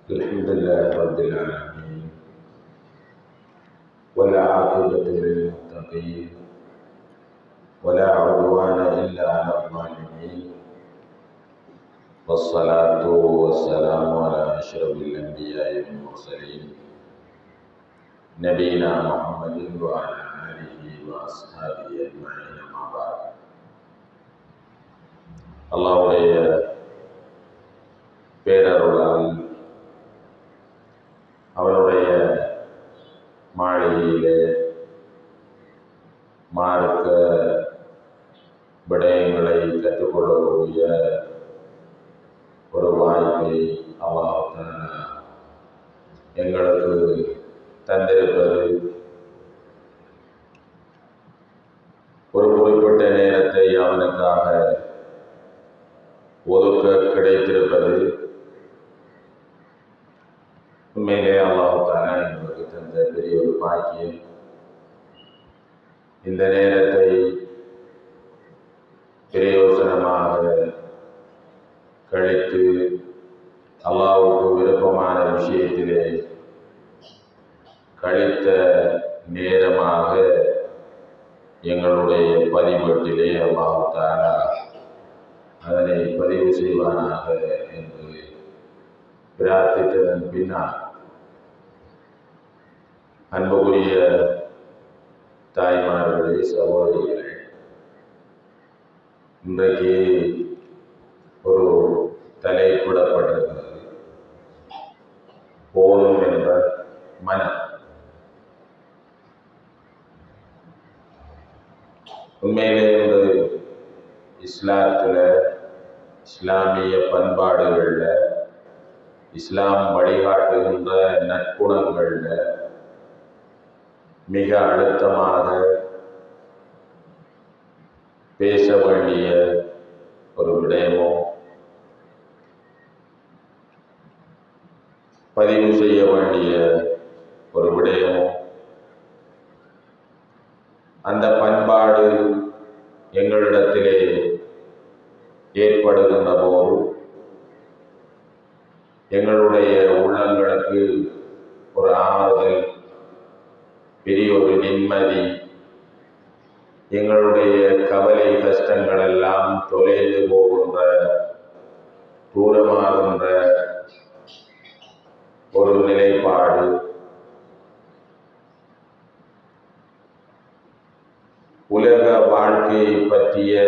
الحمد لله رب العالمين والعاقبة للمتقين ولا عدوان إلا على الظالمين والصلاة والسلام على أشرف الأنبياء والمرسلين نبينا محمد وعلى آله وأصحابه أجمعين أما بعد அல்லாஹ்வுடைய பேரருளால் அவருடைய மாளிகையிலே மார்க்க விடயங்களை கற்றுக்கொள்ளக்கூடிய ஒரு வாய்ப்பை அல்லாஹ் எங்களுக்கு தந்திருப்பது, ஒரு குறிப்பிட்ட நேரத்தை அவனுக்காக ஒதுக்க கிடைத்திருப்பது உண்மையிலே அல்லாஹ் எங்களுக்கு தந்த பெரிய ஒரு பாக்கியம். இந்த நேரத்தை பிரயோசனமாக கழித்து அல்லாஹ்வுக்கு விருப்பமான விஷயத்திலே கழித்த நேரமாக எங்களுடைய பதிவேட்டிலே அல்லாஹ் அதனை பதிவு செய்வானாக என்று பிரார்த்தித்ததன் பின்னால், அன்புக்குரிய தாய்மார்களே, சகோதரிகளே, இன்றைக்கு ஒரு தலைப்பிடப்பட்டிருக்கிறது, போதும் என்ற மனம். உண்மையிலே இந்த இஸ்லாத்தில், இஸ்லாமிய பண்பாடுகளில், இஸ்லாம் வழிகாட்டுகின்ற நற்குணங்களில் மிக அழுத்தமாக பேச வேண்டிய ஒரு விடயமோ பதிவு செய்ய வேண்டிய ஒரு விடயமோ, அந்த பண்பாடு எங்களிடத்திலே ஏற்படுகின்ற போது எங்களுடைய உள்ளங்களுக்கு ஒரு ஆறுதல், பெரிய ஒரு நிம்மதி, எங்களுடைய கவலை கஷ்டங்கள் எல்லாம் தொலைந்து போகின்ற, தூரமாகின்ற ஒரு நிலைப்பாடு உலக வாழ்க்கையை பற்றிய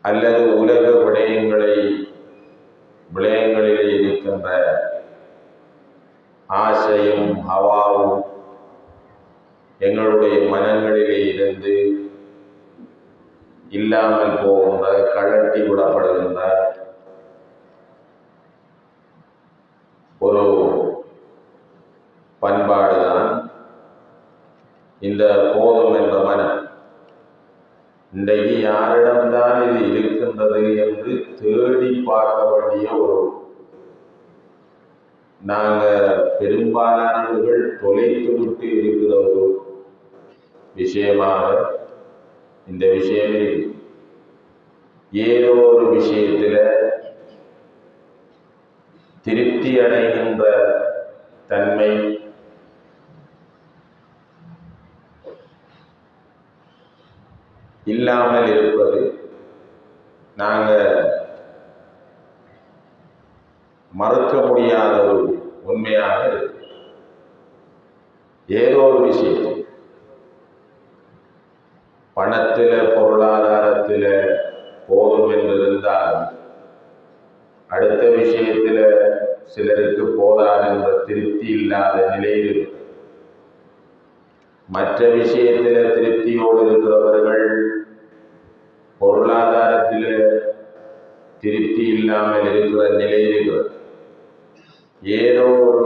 அல்லது உலக விடயங்களிலே இருக்கின்ற ஆசையும் ஹவாவும் எங்களுடைய மனங்களிலே இருந்து இல்லாமல் போகின்ற, கழட்டி விடப்படுகின்ற ஒரு பண்பாடுதான் இந்த போதும் என்ற மனம். இன்றைக்கு யாரிடம்தான் இது இருக்கின்றது என்று தேடி பார்க்க வேண்டிய ஒரு, நாங்கள் பெரும்பாலானவர்கள் தொலைத்து விட்டு இருக்கிற ஒரு விஷயமாக இந்த விஷயம் இருக்கு. ஏதோ ஒரு விஷயத்தில் திருப்தி அடைகின்ற தன்மை இல்லாமல் இருப்பது நாங்கள் மறுக்க முடியாத ஒரு உண்மையாக இருக்கு. ஏதோ ஒரு விஷயம், பணத்தில், பொருளாதாரத்தில் போதும் என்று இருந்தால், அடுத்த விஷயத்தில் சிலருக்கு போதாது என்ற திருப்தி இல்லாத நிலையில், மற்ற விஷயத்தில் திருப்தியோடு இருக்கிறவர்கள் பொருளாதாரத்தில் திருப்தி இல்லாமல் இருக்கிற நிலை இருக்கிறது. ஏதோ ஒரு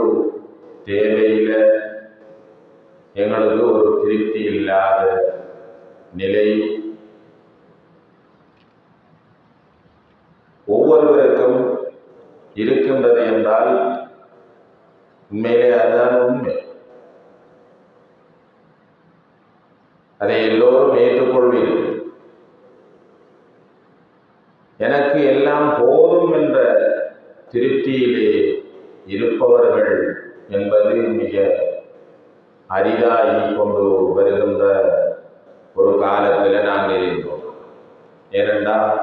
தேவையில் எங்களுக்கு ஒரு திருப்தி இல்லாத நிலை ஒவ்வொருவருக்கும் இருக்கின்றது என்றால் உண்மையிலே அதுதான் உண்மை. அதை எல்லோரும் ஏற்றுக்கொள்வீர்கள். எனக்கு எல்லாம் போதும் என்ற திருப்தியிலே இருப்பவர்கள் என்பது மிக அரிதாகி கொண்டு வருகின்ற ஒரு காலத்தில் நாங்கள் இருந்தோம். ஏனென்றால்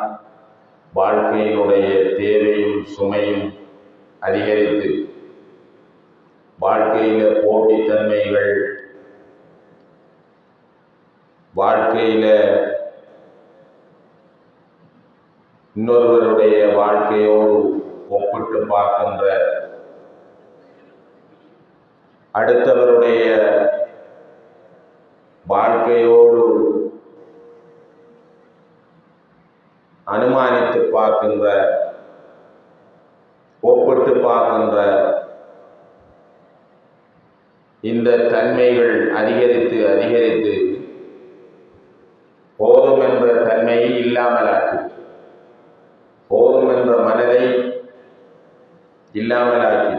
வாழ்க்கையினுடைய தேவையும் சுமையும் அதிகரித்து வாழ்க்கையில போட்டித்தன்மைகள், வாழ்க்கையில இன்னொருவருடைய வாழ்க்கையோடு ஒப்பிட்டு பார்க்கின்ற, அடுத்தவருடைய வாழ்க்கையோடு அனுமானித்து பார்க்கின்ற, ஒப்பிட்டு பார்க்கின்ற இந்த தன்மைகள் அதிகரித்து அதிகரித்து போதும் என்ற தன்மையை இல்லாமலாக்கி, போதும் என்ற மனதை இல்லாமலாக்கி.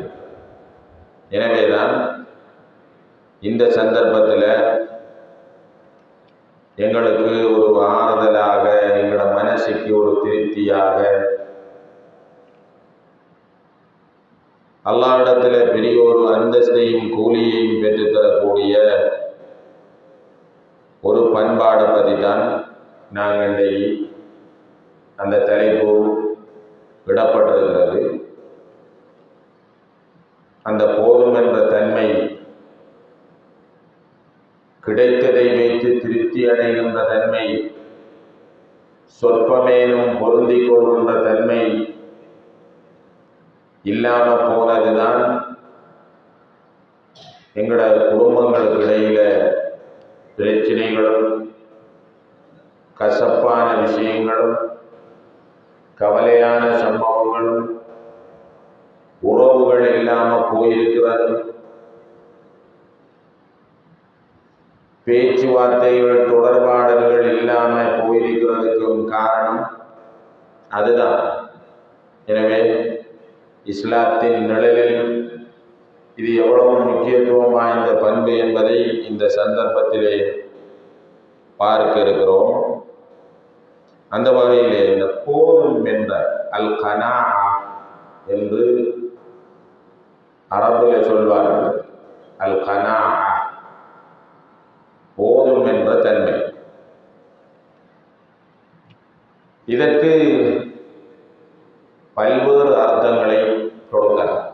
எனவேதான் இந்த சந்தர்ப்பத்தில் எங்களுக்கு ஒரு ஆறுதலாக, எங்களோட மனசுக்கு ஒரு திருப்தியாக, அல்லாஹ்விடத்தில் பெரிய ஒரு அந்தஸ்தையும் கூலியையும் பெற்றுத்தரக்கூடிய ஒரு பண்பாடை பற்றி தான் நாங்கள் அந்த தலைப்பு விடப்பட்டிருக்கிறது. அந்த போதும் என்ற தன்மை, கிடைத்ததை வைத்து திருப்தி அடைகின்ற தன்மை, சொற்பமேனும் பொருந்திக் கொள்கின்ற தன்மை இல்லாம போனதுதான் எங்களோட குடும்பங்களுக்கு இடையில பிரச்சனைகளும், கசப்பான விஷயங்களும், கவலையான சம்பவங்களும், உறவுகள் இல்லாம போயிருக்கிறது, பேச்சுவார்த்தைகள், தொடர்பாடல்கள் இல்லாம போயிருக்கிறதுக்கும் காரணம் அதுதான். எனவே இஸ்லாத்தின் நிழலில் இது எவ்வளவு முக்கியத்துவம் வாய்ந்த பண்பு என்பதை இந்த சந்தர்ப்பத்திலே பார்க்க இருக்கிறோம். அந்த வகையிலே இந்த போதும் என்ற அல் கனா என்று அரபுல சொல்வார்கள். அல் கனா, போதும் என்ற தன்மை. இதற்கு பல்வேறு அர்த்தங்களை கொடுக்கலாம்.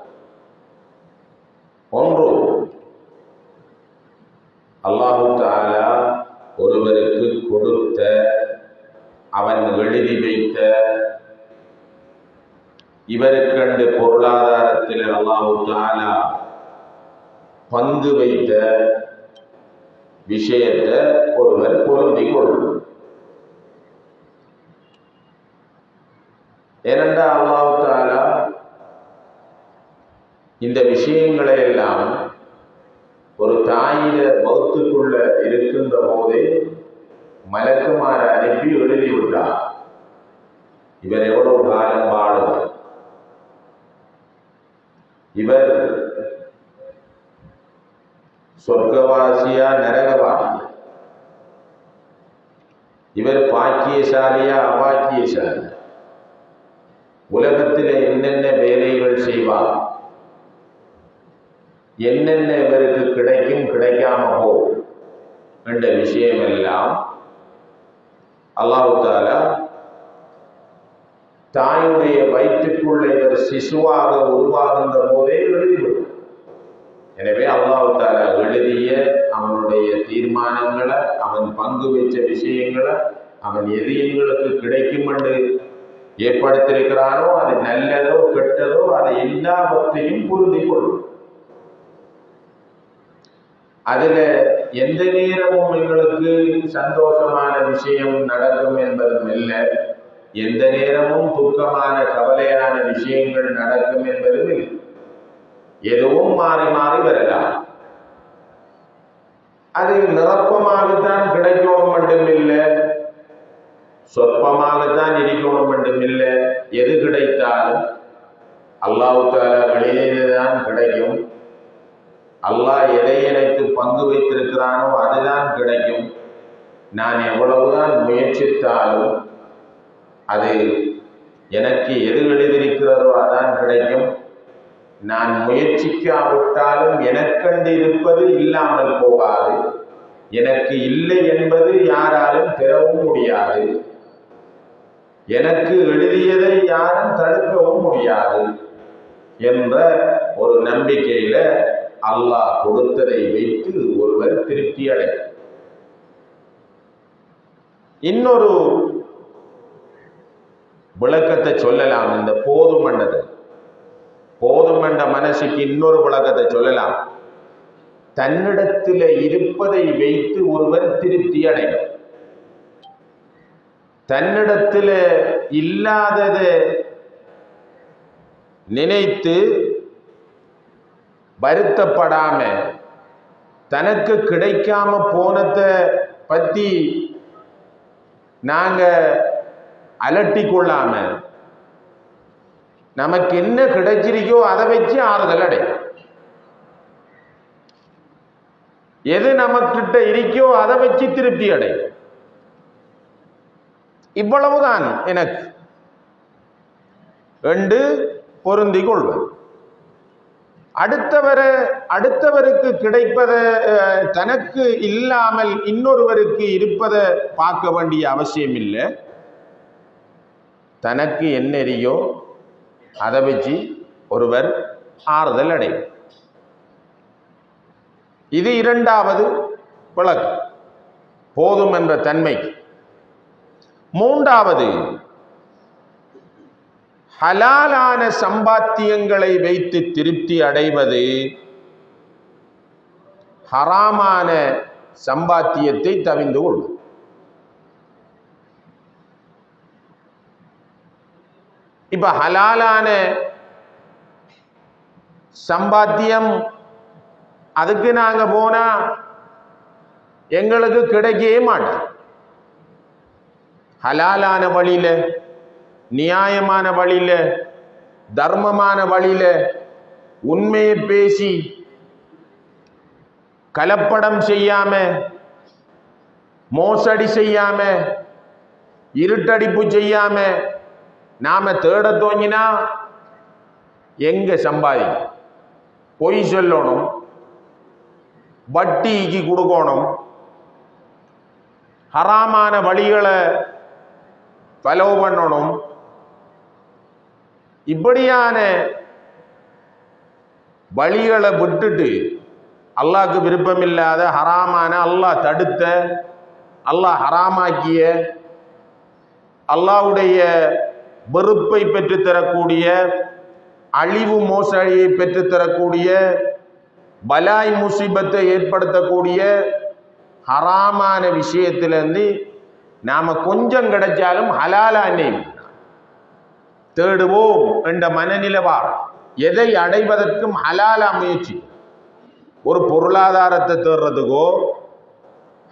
ஒன்று, அல்லாஹு தஆலா ஒருவருக்கு கொடுத்த, அவன் எழுதி வைத்த, இவருக்கண்டு பொருளாதாரத்தில் அல்லாஹு தஆலா பங்கு வைத்த விஷயத்தை ஒருவர் பொருந்திக் கொள்ளும். ஏனென்றால் அல்லாஹு தஆலா இந்த விஷயங்களை எல்லாம் ஒரு தாயில வகுத்துக்குள்ள இருக்கின்ற போதே மலக்குமார அனுப்பி எழுதிவிட்டார். இவர் எவ்வளவு காலம் வாழுவார், இவர் சொர்க்கவாசியா நரகவாசியா, இவர் பாக்கியசாலியா அபாக்கியசாலியா, உலகத்தில் என்னென்ன வேலைகள் செய்வார், என்னென்ன இவருக்கு கிடைக்கும் கிடைக்காம போகும் என்ற விஷயம் எல்லாம் அல்லாஹ் தஆலா தாயுடைய வயிற்றுக்குள்ள இவர் சிசுவாக உருவாகின்ற போதே எழுதிவிடும். எனவே அல்லாஹ் தஆலா எழுதிய அவனுடைய தீர்மானங்களை, அவன் பங்கு வச்ச விஷயங்களை, அவன் எது எங்களுக்கு கிடைக்கும் என்று ஏற்படுத்தியிருக்கிறானோ, அது நல்லதோ கெட்டதோ, அதை எல்லாவற்றையும் புரிந்து கொள்ளும். அதுல எந்த நேரமும் எங்களுக்கு சந்தோஷமான விஷயம் நடக்கும் என்பதும் இல்லை, எந்த நேரமும் துக்கமான கவலையான விஷயங்கள் நடக்கும் என்பதும் இல்லை. எதுவும் மாறி மாறி வரலாம். அது நிரப்பமாகத்தான் கிடைக்கணும் மட்டும் இல்லை, சொற்பமாகத்தான் இருக்கணும் மட்டும் இல்லை. எது கிடைத்தாலும் அல்லாஹ் தஆலா வெளியேதான் கிடைக்கும். அல்லாஹ் எதை எனக்கு பங்கு வைத்திருக்கிறானோ அதுதான் கிடைக்கும். நான் எவ்வளவுதான் முயற்சித்தாலும் அது எனக்கு எது எழுதியிருக்கிறதோ அதான் கிடைக்கும். நான் முயற்சிக்காவிட்டாலும் எனக்கண்டு இருப்பது இல்லாமல் போகாது. எனக்கு இல்லை என்பது யாராலும் பெறவும் முடியாது. எனக்கு எழுதியதை யாரும் தடுக்கவும் முடியாது என்ற ஒரு நம்பிக்கையில அல்லாஹ் கொடுத்ததை வைத்து ஒருவர் திருப்தி அடையும். இன்னொரு விளக்கத்தை சொல்லலாம். இந்த போதும் என்ற மனசுக்கு இன்னொரு விளக்கத்தை சொல்லலாம். தன்னிடத்தில் இருப்பதை வைத்து ஒருவர் திருப்தி அடையும். தன்னிடத்தில் இல்லாததை நினைத்து வருத்தப்படாம, தனக்கு கிடைக்காம போனதை பத்தி நாங்க அலட்டி கொள்ளாம, நமக்கு என்ன கிடைச்சிருக்கோ அதை வச்சு ஆறுதல் அடையும். எது நமக்கிட்ட இருக்கோ அதை வச்சு திருப்தி அடையும். இவ்வளவுதான் எனக்கு என்று பொருந்தி கொள்வது. அடுத்தவருக்கு கிடைப்பதை, தனக்கு இல்லாமல் இன்னொருவருக்கு இருப்பதை பார்க்க வேண்டிய அவசியம் இல்லை. தனக்கு என்ன எரியோ அதை வச்சு ஒருவர் ஆறுதல் அடையும். இது இரண்டாவது விளக்கம், போதும் என்ற தன்மை. மூன்றாவது, ஹலாலான சம்பாத்தியங்களை வைத்து திருப்தி அடைவது ஹராமான சம்பாத்தியத்தை தவிர்த்து கொள்ளும். இப்ப ஹலாலான சம்பாத்தியம் அதுக்கு நாங்க போனா எங்களுக்கு கிடைக்கவே மாட்டோம். ஹலாலான வழியில, நியாயமான வழியில, தர்மமான வழியில உண்மையை பேசி கலப்படம் செய்யாம, மோசடி செய்யாம, இருட்டடிப்பு செய்யாம நாம தேட தோங்கினா எங்க சம்பாதிக்கும்? பொய் சொல்லணும், வட்டிக்கு கொடுக்கணும், ஹராமான வழிகளை ஃபாலோ பண்ணணும். இப்படியான வழிகளை விட்டுட்டு அல்லாஹ்க்கு விருப்பமில்லாத ஹராமான, அல்லாஹ் தடுத்த, அல்லாஹ் ஹராமாக்கிய, அல்லாஹ்வுடைய வெறுப்பை பெற்றுத்தரக்கூடிய, அழிவு மோசடியை பெற்றுத்தரக்கூடிய, பலாய் முசீபத்தை ஏற்படுத்தக்கூடிய ஹராமான விஷயத்திலிருந்து நாம கொஞ்சம் கிடைச்சாலும் ஹலாலானே தேடுவோம் என்ற மனநிலவா. எதை அடைவதற்கும் ஹலாலா முயற்சி. ஒரு பொருளாதாரத்தை தேடுறதுக்கோ,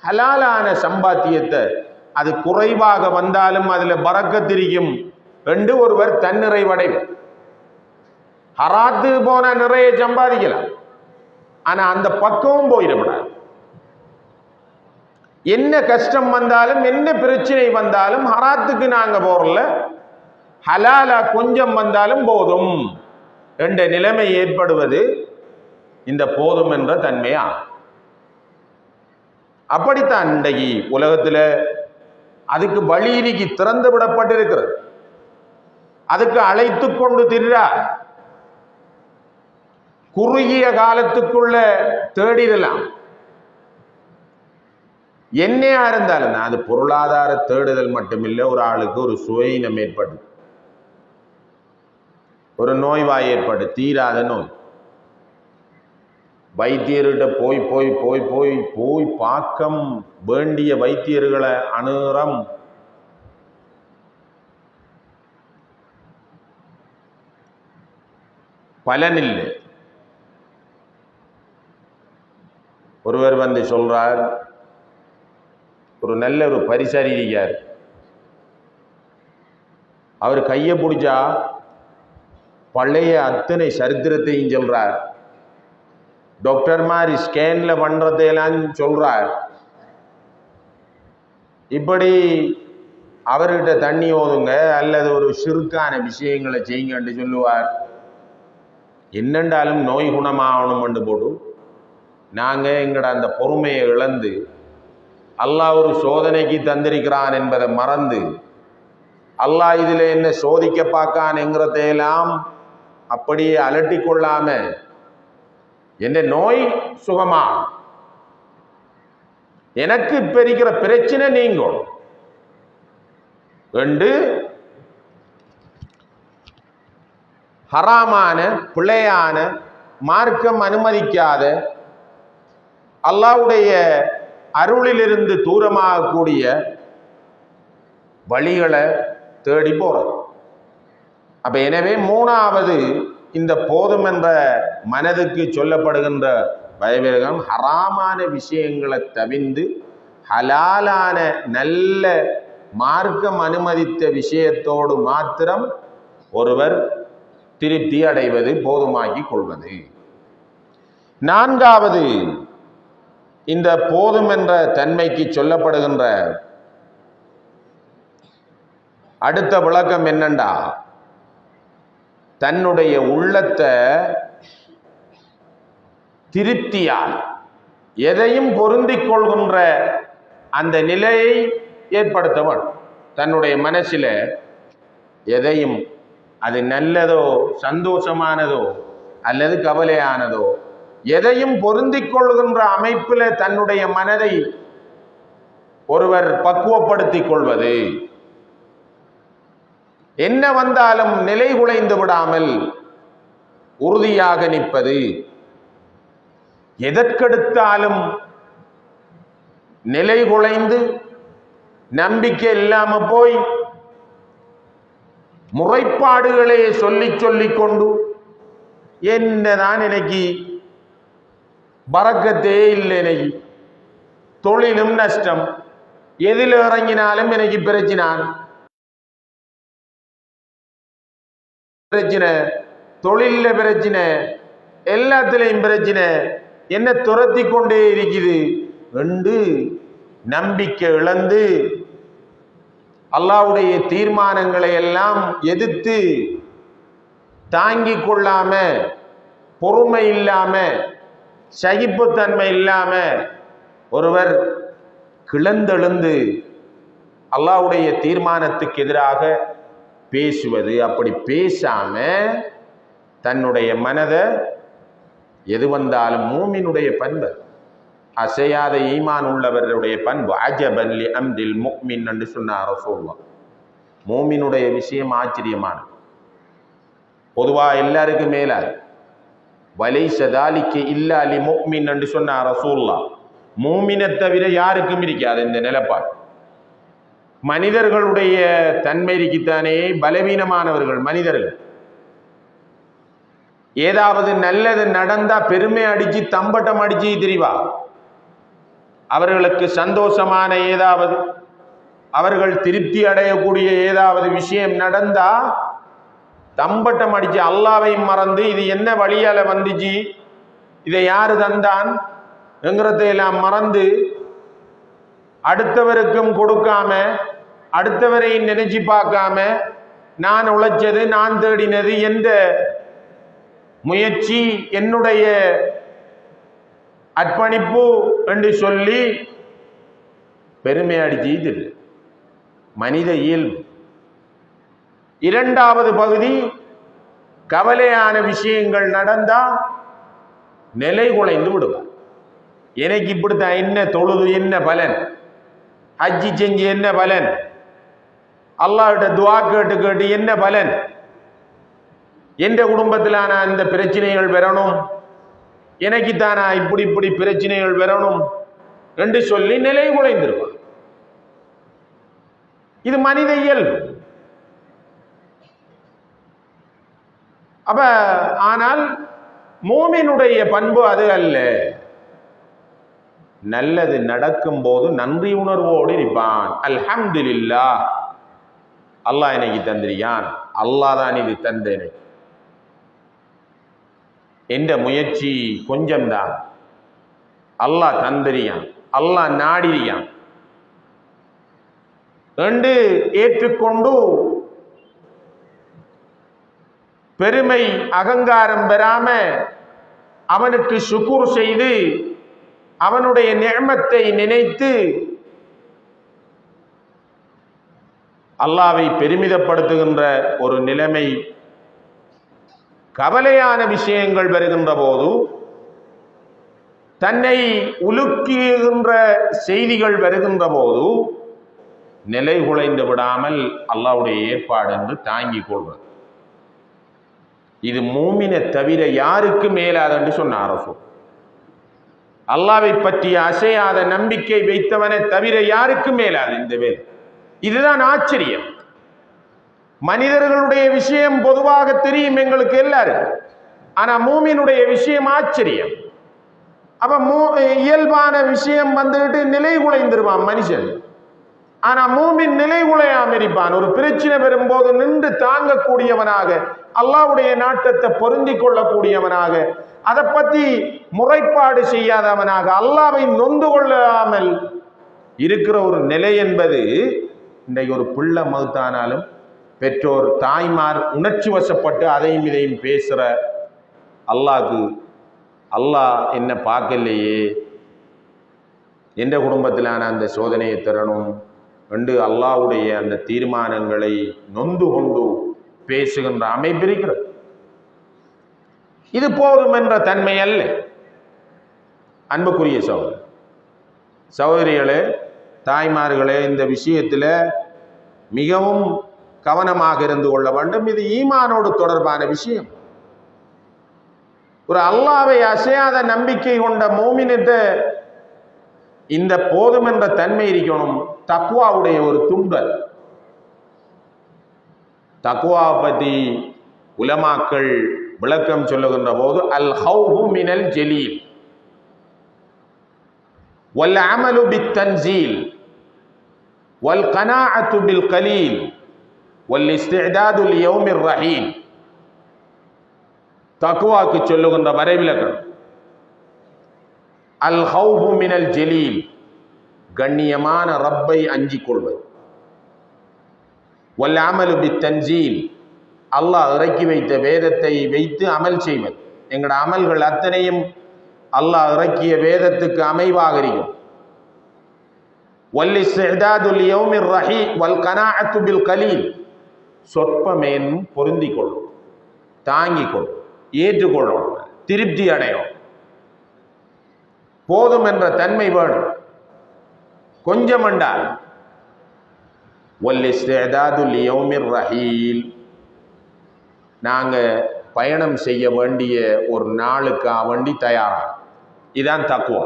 ஹலாலான சம்பாத்தியத்தை, அது குறைவாக வந்தாலும் அதுல பறக்கத்திரிக்கும் என்று ஒருவர் தன்னிறைவடைவர். ஹராத்து போன நிறைய சம்பாதிக்கலாம், ஆனா அந்த பக்கமும் போயிடப்படாது. என்ன கஷ்டம் வந்தாலும், என்ன பிரச்சனை வந்தாலும் ஹராத்துக்கு நாங்க போறல, ஹலாலா கொஞ்சம் வந்தாலும் போதும் என்ற நிலைமை ஏற்படுவது இந்த போதும் என்ற தன்மையா. அப்படித்தான் இன்றைக்கு உலகத்துல அதுக்கு வழியிற்கு திறந்து விடப்பட்டிருக்கிறது. அதுக்கு அழைத்து கொண்டு திரிறார். குறுகிய காலத்துக்குள்ள தேடிடலாம். என்னையா இருந்தாலும் அது பொருளாதார தேடுதல் மட்டுமில்லை. ஒரு ஆளுக்கு ஒரு சுயினம் ஏற்படும், ஒரு நோய்வாய் ஏற்பட்டு தீராத நோய், வைத்தியர்கிட்ட போய் போய் போய் போய் போய் பார்க்கம் வேண்டிய வைத்தியர்களை அணுறம். பலனில்லை. ஒருவர் வந்து சொல்றார், ஒரு நல்ல ஒரு பரிசாரி இருக்கார், அவர் கையை பிடிச்சா பழைய அத்தனை சரித்திரத்தையும் சொல்றார். டாக்டர் மாதிரி ஸ்கேன்ல பண்றதையெல்லாம் சொல்றார். இப்படி அவர்கிட்ட தண்ணி ஓதுங்க அல்லது ஒரு ஷிர்கான விஷயங்களை செய்யுங்கன்னு சொல்லுவார். என்னென்றாலும் நோய் குணமாகணும் போடு நாங்கள் எங்கட அந்த பொறுமையை இழந்து அல்லாஹ் ஒரு சோதனைக்கு தந்திருக்கிறான் என்பதை மறந்து அல்லாஹ் இதில் என்ன சோதிக்க பார்க்கான்ங்கிறதையெல்லாம் அப்படியே அலட்டி கொள்ளாம என் நோய் சுகமா, எனக்கு இப்ப இருக்கிற பிரச்சனை நீங்கும் என்று ஹராமான பிழையான மார்க்கம் அனுமதிக்காத அல்லாஹ்வுடைய அருளிலிருந்து தூரமாகக்கூடிய வழிகளை தேடி போறது. அப்ப எனவே மூணாவது இந்த போதும் என்ற மனதுக்கு சொல்லப்படுகின்ற பயவேகம் ஹராமான விஷயங்களை தவிர்ந்து ஹலாலான நல்ல மார்க்கம் அனுமதித்த விஷயத்தோடு மாத்திரம் ஒருவர் திருப்தி அடைவது, போதுமாக்கி கொள்வது. நான்காவது இந்த போதும் என்ற தன்மைக்கு சொல்லப்படுகின்ற அடுத்த விளக்கம் என்னண்டா, தன்னுடைய உள்ளத்தை திருப்தியால் எதையும் பொருந்திக் கொள்கின்ற அந்த நிலையை ஏற்படுத்தவன். தன்னுடைய மனசில் எதையும், அது நல்லதோ சந்தோஷமானதோ அல்லது கவலையானதோ, எதையும் பொருந்திக் கொள்கின்ற அமைப்பில் தன்னுடைய மனதை ஒருவர் பக்குவப்படுத்திக் கொள்வது, என்ன வந்தாலும் நிலை குலைந்து விடாமல் உறுதியாக நிற்பது, எதற்கெடுத்தாலும் நிலை குலைந்து நம்பிக்கை இல்லாம போய் முறைப்பாடுகளே சொல்லிக் கொண்டு என்னதான் எனக்கு பறக்கத்தே இல்லை, எனக்கு தொழிலும் நஷ்டம், எதில் இறங்கினாலும் எனக்கு பிரச்சனை, தொழில பிரச்சனை, எல்லாத்திலையும் பிரச்சனை, என்ன துரத்தி கொண்டே இருக்குது என்று நம்பிக்கை இழந்து அல்லாஹ்வுடைய தீர்மானங்களை எல்லாம் எதிர்த்து தாங்கிக் கொள்ளாம, பொறுமை இல்லாம, சகிப்புத்தன்மை இல்லாம ஒருவர் கிளந்தெழுந்து அல்லாஹ்வுடைய தீர்மானத்துக்கு எதிராக பேசுவது, அப்படி பேசாம தன்னுடைய மனதை எது வந்தாலும், மூமினுடைய பண்பு, அசையாத ஈமான் உள்ளவர்களுடைய பண்பு, அஜபன் லி அம்ரில் முஃமின் என்று சொன்னார் ரசூலுல்லாஹ். மூமினுடைய விஷயம் ஆச்சரியமான, பொதுவா எல்லாருக்கும் மேலாது, வலைஸ தாலிக இல்லா லி முஃமின் என்று சொன்னார் ரசூலுல்லாஹ். மூமினை தவிர யாருக்கும் இருக்காது இந்த நிலைப்பாடு. மனிதர்களுடைய தன்மைக்குத்தானே பலவீனமானவர்கள் மனிதர்கள். ஏதாவது நல்லது நடந்தா பெருமை அடிச்சு தம்பட்டம் அடிச்சு திரிவா. அவர்களுக்கு சந்தோஷமான ஏதாவது, அவர்கள் திருப்தி அடையக்கூடிய ஏதாவது விஷயம் நடந்தா தம்பட்டம் அடிச்சு அல்லாவை மறந்து இது என்ன வழியால வந்துச்சு, இதை யாரு தந்தான் என்கிறதையெல்லாம் மறந்து அடுத்தவருக்கும் கொடுக்காம, அடுத்தவரை நினைச்சு பார்க்காம, நான் உழைச்சது, நான் தேடினது, எந்த முயற்சி, என்னுடைய அர்ப்பணிப்பு என்று சொல்லி பெருமை அடிச்சு மனித இயல்பு. இரண்டாவது பகுதி, கவலையான விஷயங்கள் நடந்தா நிலை குலைந்து விடுவார். எனக்கு இப்படித்தான், என்ன தொழுது என்ன பலன், ஹஜ்ஜி செஞ்சு என்ன பலன், அல்லாஹ்விட்ட துஆ கேட்டு என்ன பலன், எந்த குடும்பத்திலான அந்த பிரச்சனைகள் வரணும், எனக்குத்தானா இப்படி பிரச்சனைகள் வரணும் என்று சொல்லி நிலை குலைந்திருவார். இது மனித இயல்பு. அப்ப ஆனால் மூமினுடைய பண்பு அது அல்ல. நல்லது நடக்கும் போது நன்றி உணர்வோடு இருப்பான். அல்ஹம்துலில்லாஹ், அல்லாஹ் எனக்கு தந்திரியான், அல்லாஹ் தான் இது தந்தேன், என்ற முயற்சி கொஞ்சம்தான், அல்லாஹ் தந்திரியான், அல்லாஹ் நாடிரியான். என்று ஏற்றுக்கொண்டு பெருமை அகங்காரம் பெறாம அவனுக்கு சுக்குர் செய்து அவனுடைய நிஅமத்தை நினைத்து அல்லாஹ்வை பெருமிதப்படுத்துகின்ற ஒரு நிலைமை, கவலையான விஷயங்கள் வருகின்ற போது, தன்னை உலுக்குகின்ற செய்திகள் வருகின்ற போது நிலை குலைந்து விடாமல் அல்லாஹ்வுடைய ஏற்பாடு என்று தாங்கிக் கொள்வது. இது மூமினை தவிர யாருக்கு மேலாது என்று சொன்னார் ரசூல். அல்லாஹ்வை பற்றிய அசையாத நம்பிக்கை வைத்தவனை தவிர யாருக்கு மேலாது இந்த வேலை. இதுதான் ஆச்சரியம். மனிதர்களுடைய விஷயம் பொதுவாக தெரியும் எங்களுக்கு எல்லாருக்கும். ஆனா மூமினுடைய விஷயம் ஆச்சரியம். அப்ப இயல்பான விஷயம் வந்துட்டு நிலை குலைந்துருவான் மனுஷன். ஆனா மூமின் நிலை குலையாம இருப்பான். ஒரு பிரச்சனை வரும்போது நின்று தாங்கக்கூடியவனாக, அல்லாஹ்வுடைய நாட்டத்தை பொருந்தி கொள்ளக்கூடியவனாக, அதை பத்தி முறைப்பாடு செய்யாதவனாக, அல்லாஹ்வை நொந்து கொள்ளாமல் இருக்கிற ஒரு நிலை என்பது, இன்றைக்கு ஒரு பிள்ளை மௌத்தானாலும் பெற்றோர் தாய்மார் உணர்ச்சி வசப்பட்டு அதையும் இதையும் பேசுற, அல்லாஹ்க்கு அல்லாஹ் என்ன பார்க்கலையே, எந்த குடும்பத்திலான அந்த சோதனையை தரணும் என்று அல்லாஹ்வுடைய அந்த தீர்மானங்களை நொந்து கொண்டு பேசுகின்ற அமைப்பு இருக்கிறது. இது போதும் என்ற தன்மை அல்ல. அன்புக்குரிய சகோதரிகளே, தாய்மார்களே, இந்த விஷயத்தில் மிகவும் கவனமாக இருந்து கொள்ள வேண்டும். இது ஈமானோடு தொடர்பான விஷயம். ஒரு அல்லாஹ்வை அசையாத நம்பிக்கை கொண்ட மூமினிட்ட இந்த போதும் என்ற தன்மை இருக்கணும். தக்வாவுடைய ஒரு துண்டல். தக்வாவை பற்றி உலமாக்கள் விளக்கம் சொல்லுகின்ற போது, அல் ஹௌஃபு மினல் ஜலீல் வல் அமலு பித் தன்சீல் வல் கனாஅத்து பில் கலீல் வல் இஸ்திஅதாது லியௌமிர் ரஹீம். தக்வாக்கு சொல்லுகின்ற வரைவிலக்கணம் அல் ஹௌஃபு மினல் ஜலீல், கண்ணியமான ரப்பை அஞ்சிக் கொள்வது. வல் அமலு பித் தன்சீல், அல்லாஹ் இறக்கி வைத்த வேதத்தை வைத்து அமல் செய்வது. எங்களோட அமல்கள் அத்தனையும் அல்லாஹ் இறக்கிய வேதத்துக்கு அமைவாக இருக்கும். வல் இஸ்திஅதாது லியௌமிர் ரஹீம் வல் கனாஅத்து பில் கலீல், சொற்பமேன் பொருந்திக் கொள்ளும், தாங்கிக் கொள்ளும், ஏற்றுக்கொள்ளும், திருப்தி அடையும். போதும் என்ற தன்மை வேணும். கொஞ்சம் என்றால் வல் இஸ்திஅதாது லியௌமிர் ரஹீல், நாங்க பயணம் செய்ய வேண்டிய ஒரு நாளுக்கு வேண்டி தயாராக. இதான் தக்வா.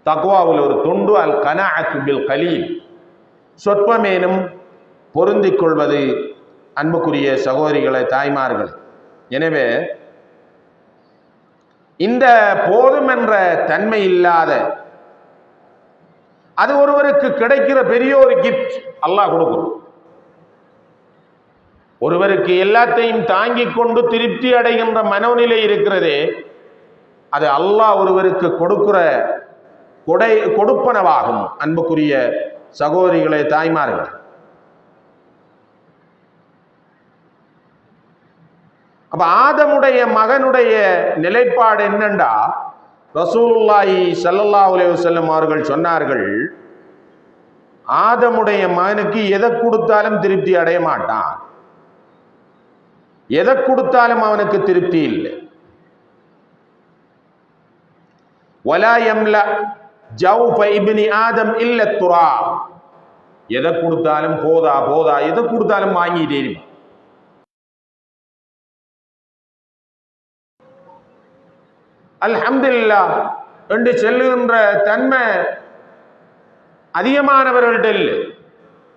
தக்வாவில் ஒரு துண்டு அல் கனாஅத்து பில் கலீல், சொற்பமேனும் பொருந்திக் கொள்வது. அன்புக்குரிய சகோதரிகளை, தாய்மார்கள், எனவே இந்த போதும் என்ற தன்மை இல்லாத, அது ஒருவருக்கு கிடைக்கிற பெரிய ஒரு கிஃப்ட் அல்லாஹ் கொடுக்கும். ஒருவருக்கு எல்லாத்தையும் தாங்கிக் கொண்டு திருப்தி அடைகின்ற மனோநிலை இருக்கிறதே, அது அல்லாஹ் ஒருவருக்கு கொடுக்கிற கொடுப்பனவாகும். அன்புக்குரிய சகோதரிகளே, தாய்மார்கள், அப்ப ஆதமுடைய மகனுடைய நிலைப்பாடு என்னண்டா, ரசூலுல்லாஹி ஸல்லல்லாஹு அலைஹி வஸல்லம் அவர்கள் சொன்னார்கள், ஆதமுடைய மகனுக்கு எதை கொடுத்தாலும் திருப்தி அடைய மாட்டான். எதை கொடுத்தாலும் அவனுக்கு திருப்தி இல்லை. வலா யம்லா ஜௌஃப இப்னி ஆதம் இல்ல துராப், எதை கொடுத்தாலும் போதா போதா, எதை கொடுத்தாலும் வாங்கிட்டே இருப்பான். அல்ஹம்துலில்லாஹ் என்று சொல்லுகின்ற தன்மை அதிகமானவர்கள்ட்ட இல்லை.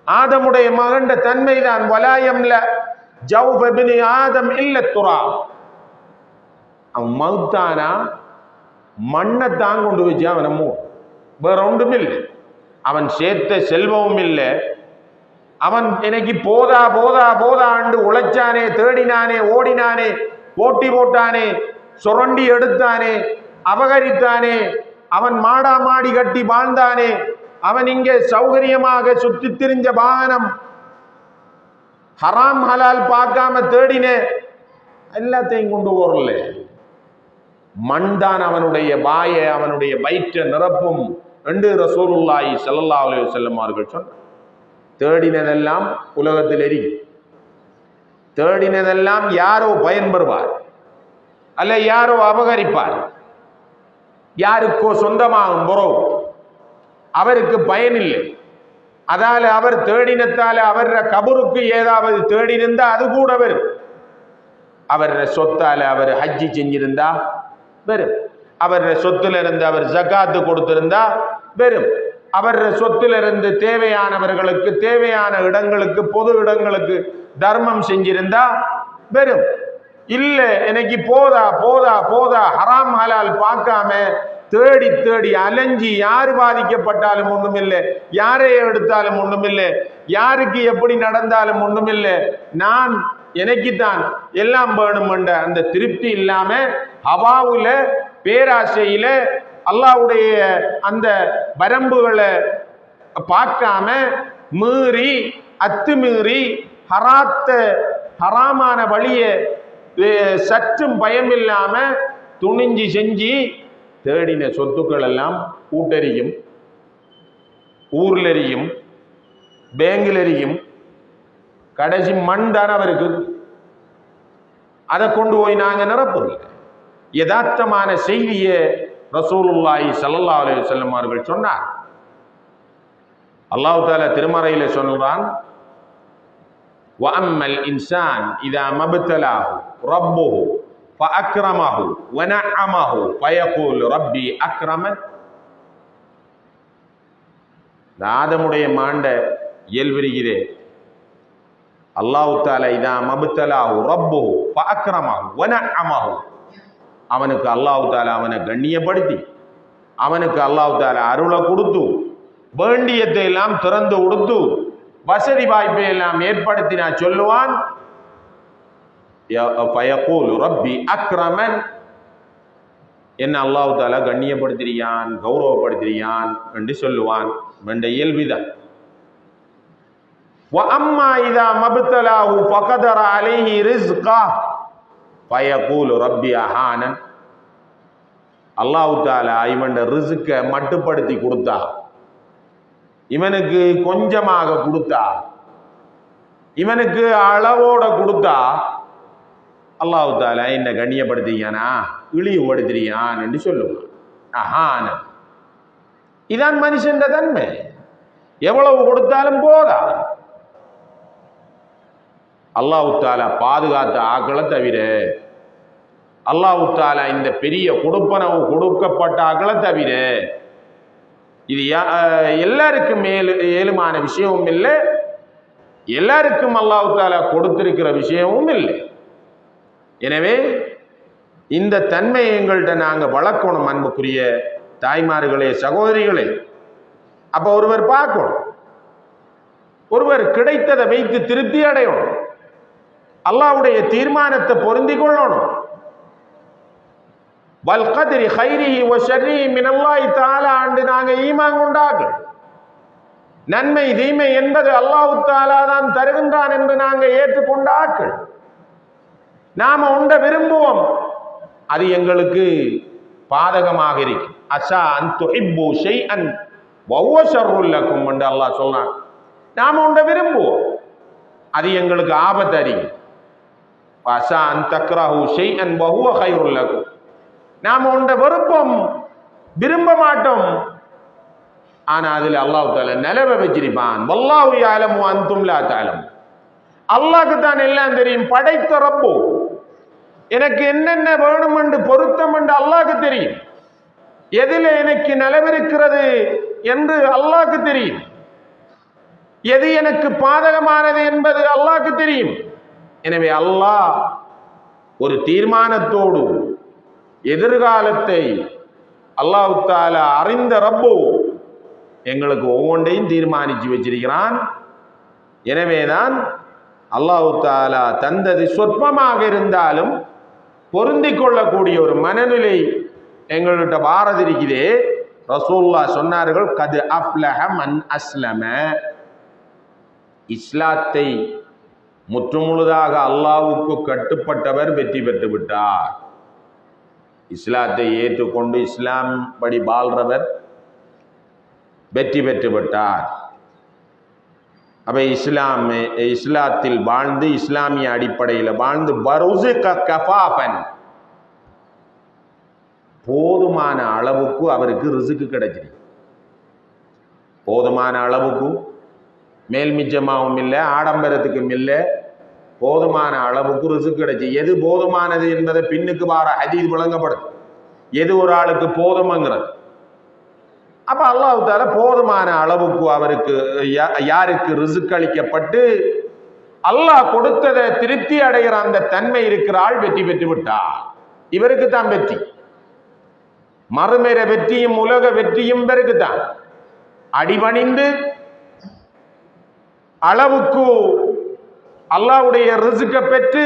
ஆதமுடைய மகன் தன்மைதான் வலா யம்லா ஜௌஃப இப்னி ஆதம் இல்ல துராப். அவன் மௌத்தானா மண்ணைத்தான் கொண்டு வச்சு அவனமோ, வேற ஒன்றும் இல்லை. அவன் சேர்த்த செல்வமும் இல்லை. அவன் எனக்கு போதா போதா போதாண்டு உழைச்சானே, தேடினானே, ஓடினானே, போட்டி போட்டானே, சுரண்டி எடுத்தானே, அபகரித்தானே, அவன் மாடா மாடி கட்டி வாழ்ந்தானே, அவன் இங்கே சௌகரியமாக சுற்றி திரிஞ்ச வாகனம், ஹராம் ஹலால் பார்க்காம தேடின எல்லாத்தையும் கொண்டு வரல. மண்தான் அவனுடைய வாயை, அவனுடைய வயிற்றை நிரப்பும் என்று ரசூலுல்லாஹி ஸல்லல்லாஹு அலைஹி வஸல்லம் அவர்கள் சொன்னார். தேடினதெல்லாம் உலகத்தில் எரியும். தேடினதெல்லாம் யாரோ பயன்பெறுவார், அல்ல யாரோ அபகரிப்பார், யாருக்கோ சொந்தமாகும் பொறோ அவருக்கு பயனில்லை. அதால அவர் தேடினத்தால அவர் கபருக்கு ஏதாவது தேடியிருந்தா அது கூட வரும். அவர் சொத்தால அவர் ஹஜ்ஜி செஞ்சிருந்தா வரும். அவர் சொத்துல இருந்து அவர் ஜகாத்து கொடுத்திருந்தா வரும். அவர் சொத்துல இருந்து தேவையானவர்களுக்கு தேவையான இடங்களுக்கு பொது இடங்களுக்கு தர்மம் செஞ்சிருந்தா வரும். இல்ல எனக்கு போதா போதா போதா ஹராம் ஹலால் பார்க்காம தேடி தேடி அலைஞ்சி யாரு பாதிக்கப்பட்டாலும் ஒண்ணுமில்லை, யாரை எடுத்தாலும் ஒண்ணுமில்லை, யாருக்கு எப்படி நடந்தாலும் ஒண்ணுமில்லை, நான் எனக்குத்தான் எல்லாம் வேணும் என்ற அந்த திருப்தி இல்லாம ஹவாவுல பேராசையில அல்லாஹ்வுடைய அந்த வரம்புகளை பார்க்காம மீறி அத்துமீறி ஹராமான வழியை சற்றும் பயம் இல்லாம துணிஞ்சு செஞ்சு தேடின சொத்துக்கள் எல்லாம் கூட்டறியும், ஊர்ல எரியும், பேங்கில் எரியும். கடைசி மண் தானே அவருக்கு. அதை கொண்டு போய் நாங்க நிரப்புறோம். யதார்த்தமான செய்தியை ரசூலுல்லாஹி ஸல்லல்லாஹு அலைஹி வஸல்லம் அவர்கள் சொன்னார். அல்லாஹ் தஆலா திருமறையில சொல்றான், وَأَمَّا الْإِنسَانُ إِذَا مَا ابْتَلَاهُ رَبُّهُ فَأَكْرَمَهُ وَنَعَّمَهُ فَيَقُولُ رَبِّي أَكْرَمَنِ. ஆதமுடைய மாண்ட இயல்பிரிகிறே அல்லாஹ் தஆலா இதா மப்தலாஹு ரப்புஹு ஃபஅக்ரமஹு வனஅமஹு, அவனுக்கு அல்லாஹ் தஆலா அவனை கண்ணியப்படுத்தி அவனுக்கு அல்லாஹ் தஆலா அருளை கொடுத்து வேண்டியதை எல்லாம் திறந்து கொடுத்து வசதி வாய்ப்பை எல்லாம் ஏற்படுத்தினா சொல்லுவான், ஃபயகூலு ரப்பி அக்ரமன், என்ன அல்லாஹ் தஆலா கண்ணியப்படுத்தியான் கௌரவப்படுத்தியான் என்று சொல்லுவான் என்ற இயல்புதான். وَأَمَّا إِذَا مَا ابْتَلَاهُ فَقَدَرَ عَلَيْهِ رِزْقَهُ فَيَقُولُ رَبِّي أَهَانَنِ. அல்லாஹ் தஆலா இவனுடைய ரிஸ்கை மட்டுப்படுத்தி கொடுத்தா, இவனுக்கு கொஞ்சமாக கொடுத்தா, இவனுக்கு அளவோட கொடுத்தா அல்லாஹ் தஆலா என்ன கண்ணியப்படுத்தியானா இழிவுபடுத்தியான் என்று சொல்லுவான். அஹானன். இதான் மனுஷன் தன்மை. எவ்வளவு கொடுத்தாலும் போதா. அல்லாஹ் தஆலா பாதுகாத்த ஆக்களை தவிர, அல்லாஹ் தஆலா இந்த பெரிய கொடுப்பனவு கொடுக்கப்பட்ட ஆக்களை தவிர இது எல்லாருக்கும் ஏழுமான விஷயமும் இல்லை, எல்லாருக்கும் அல்லாஹ் தஆலா கொடுத்திருக்கிற விஷயமும் இல்லை. எனவே இந்த தன்மை எங்கள்கிட்ட நாங்கள் வளர்க்கணும். அன்புக்குரிய தாய்மார்களே, சகோதரிகளே. அப்ப ஒருவர் பார்க்கணும், ஒருவர் கிடைத்ததை வைத்து திருப்தி அடையணும், அல்லாஹ்வுடைய தீர்மானத்தை பொருந்தி கொள்ளணும். வல் கத்ரி கைரிஹி வ ஷர்ரிஹி மினல்லாஹி தஆலா என்று நாங்கள் ஈமான் கொண்டார்கள். நன்மை தீமை என்பது அல்லாஹ் தஆலா தான் தருகின்றான் என்று நாங்கள் ஏற்றுக்கொண்டார்கள். நாம ஒன்றை விரும்புவோம், அது எங்களுக்கு பாதகமாக இருக்கு. அஸா அன் துஹிப்பு ஷைஅன் வ ஹுவ ஷர்ருல் லக்கும் என்று அல்லாஹ் சொல்றான். நாம ஒன்றை விரும்புவோம், அது எங்களுக்கு ஆபத்து அறியும். அஸா அன் தக்ரஹு ஷைஅன் வ ஹுவ கைருல் லக்கும். நாம ஒன்றை வெறுப்போம், விரும்ப மாட்டோம், ஆனா அதுல அல்லாஹ் தஆலா நிலவை வச்சிருப்பான். வல்லாஹு யஅலமு அன்தும் லா தஅலமு. அல்லாஹ்க்கு தான் எல்லாம் தெரியும். படைத்த ரப்பு எனக்கு என்னென்ன வேணும் என்று பொருத்தம் என்று அல்லாஹ்க்கு தெரியும். எதில எனக்கு நிலவிருக்கிறது என்று அல்லாஹ்க்கு தெரியும். எது எனக்கு பாதகமானது என்பது அல்லாஹ்க்கு தெரியும். எனவே அல்லாஹ் ஒரு தீர்மானத்தோடு எதிர்காலத்தை அல்லாஹ் தஆலா அறிந்த ரப்பு எங்களுக்கு ஒவ்வொன்றையும் தீர்மானிச்சு வச்சிருக்கிறான். எனவேதான் அல்லாஹ் தஆலா தந்தது சொற்பமாக இருந்தாலும் பொருந்தி கொள்ளக்கூடிய ஒரு மனநிலை எங்கள்கிட்ட வாரது இருக்குதே, ரசூலுல்லாஹ் சொன்னார்கள், கது அஃப்லஹ மன் அஸ்லம, இஸ்லாத்தை முற்றுமுழுதாக அல்லாஹ்வுக்கு கட்டுப்பட்டவர் வெற்றி பெற்று விட்டார். இஸ்லாத்தை ஏற்றுக்கொண்டு இஸ்லாம் படி வாழ்றவர் வெற்றி பெற்று விட்டார். அப்ப இஸ்லாத்தில் வாழ்ந்து இஸ்லாமிய அடிப்படையில் வாழ்ந்து கஃபாஃபன், போதுமான அளவுக்கு அவருக்கு ரிசுக்கு கிடைச்சிருக்கு. போதுமான அளவுக்கு, மேல் மிச்சமாகவும் இல்லை ஆடம்பரத்துக்கும் இல்லை, போதுமான அளவுக்கு ரிசுக்கு கிடைச்சி. எது போதுமானது என்பதை பின்னுக்கு வார ஹதீஸ் விளங்கப்படுது. எது ஒரு ஆளுக்கு போதுமங்கிறது. அப்ப அல்லாஹ் தஆலா போதுமான அளவுக்கு அவருக்கு யாருக்கு ரிசுக் அளிக்கப்பட்டு அல்லாஹ் கொடுத்ததை திருப்தி அடைகிற அந்த தன்மை இருக்கிற ஆள் வெற்றி பெற்று விட்டார். இவருக்கு தான் வெற்றி. மறுமையிற வெற்றியும் உலக வெற்றியும் இவருக்கு தான். அடிபணிந்து அளவுக்கு அல்லாஹ்வுடைய ரிசுக்கை பெற்று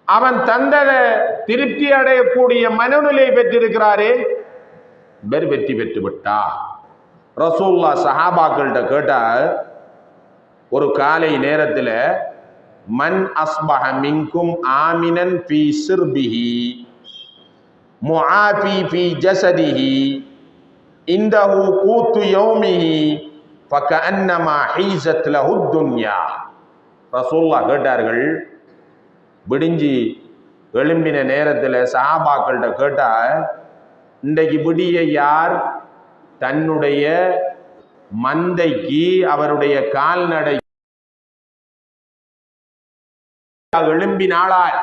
அவன் தந்ததை திருப்தி அடையக்கூடிய மனநிலை பெற்றிருக்கிறாரே, இவர் வெற்றி பெற்று விட்டார். ரசூலுல்லாஹ் சஹாபாக்கள்கிட்ட கேட்டா, ஒரு காலை நேரத்தில் மன் அஸ்பஹ மின்கும் ஆமினன் ஃபீ சிர்பிஹி முஆஃபி ஃபீ ஜஸதிஹி இந்தஹு கூத்து யௌமிஹி ஃபகஅன்னமா ஹீஸத் லஹு துன்யா. ரசூலுல்லாஹ் கேட்டார்கள், விடிஞ்சி எழும்பின நேரத்தில் சஹாபாக்கள்கிட்ட கேட்டா, இன்றைக்கு விடிய யார் தன்னுடைய மந்தைக்கு அவருடைய கால்நடை எழும்பினாளார்,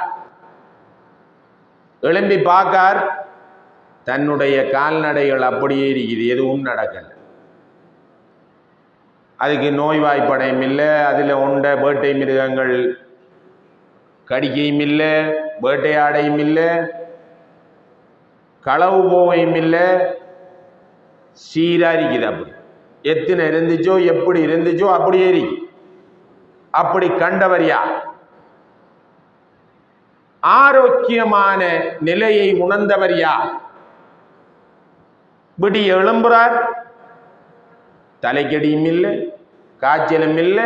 எழும்பி பார்க்கார், தன்னுடைய கால்நடைகள் அப்படியே இருக்குது, எதுவும் நடக்கல. அதுக்கு நோய்வாய்ப்படையும் இல்லை, அதில் உண்ட வேட்டை மிருகங்கள் கடிக்கையும் இல்லை, வேட்டையாடையும் இல்லை, களவு போவையும் இல்லை, சீரா இருக்குது. அப்படி எத்தனை இருந்துச்சோ எப்படி இருந்துச்சோ அப்படியே இருக்கு. அப்படி கண்டவர் யார்? ஆரோக்கியமான நிலையை உணர்ந்தவர் யார்? விடிய எழும்புறார், தலைக்கடியும் இல்லை, காய்ச்சலும் இல்லை,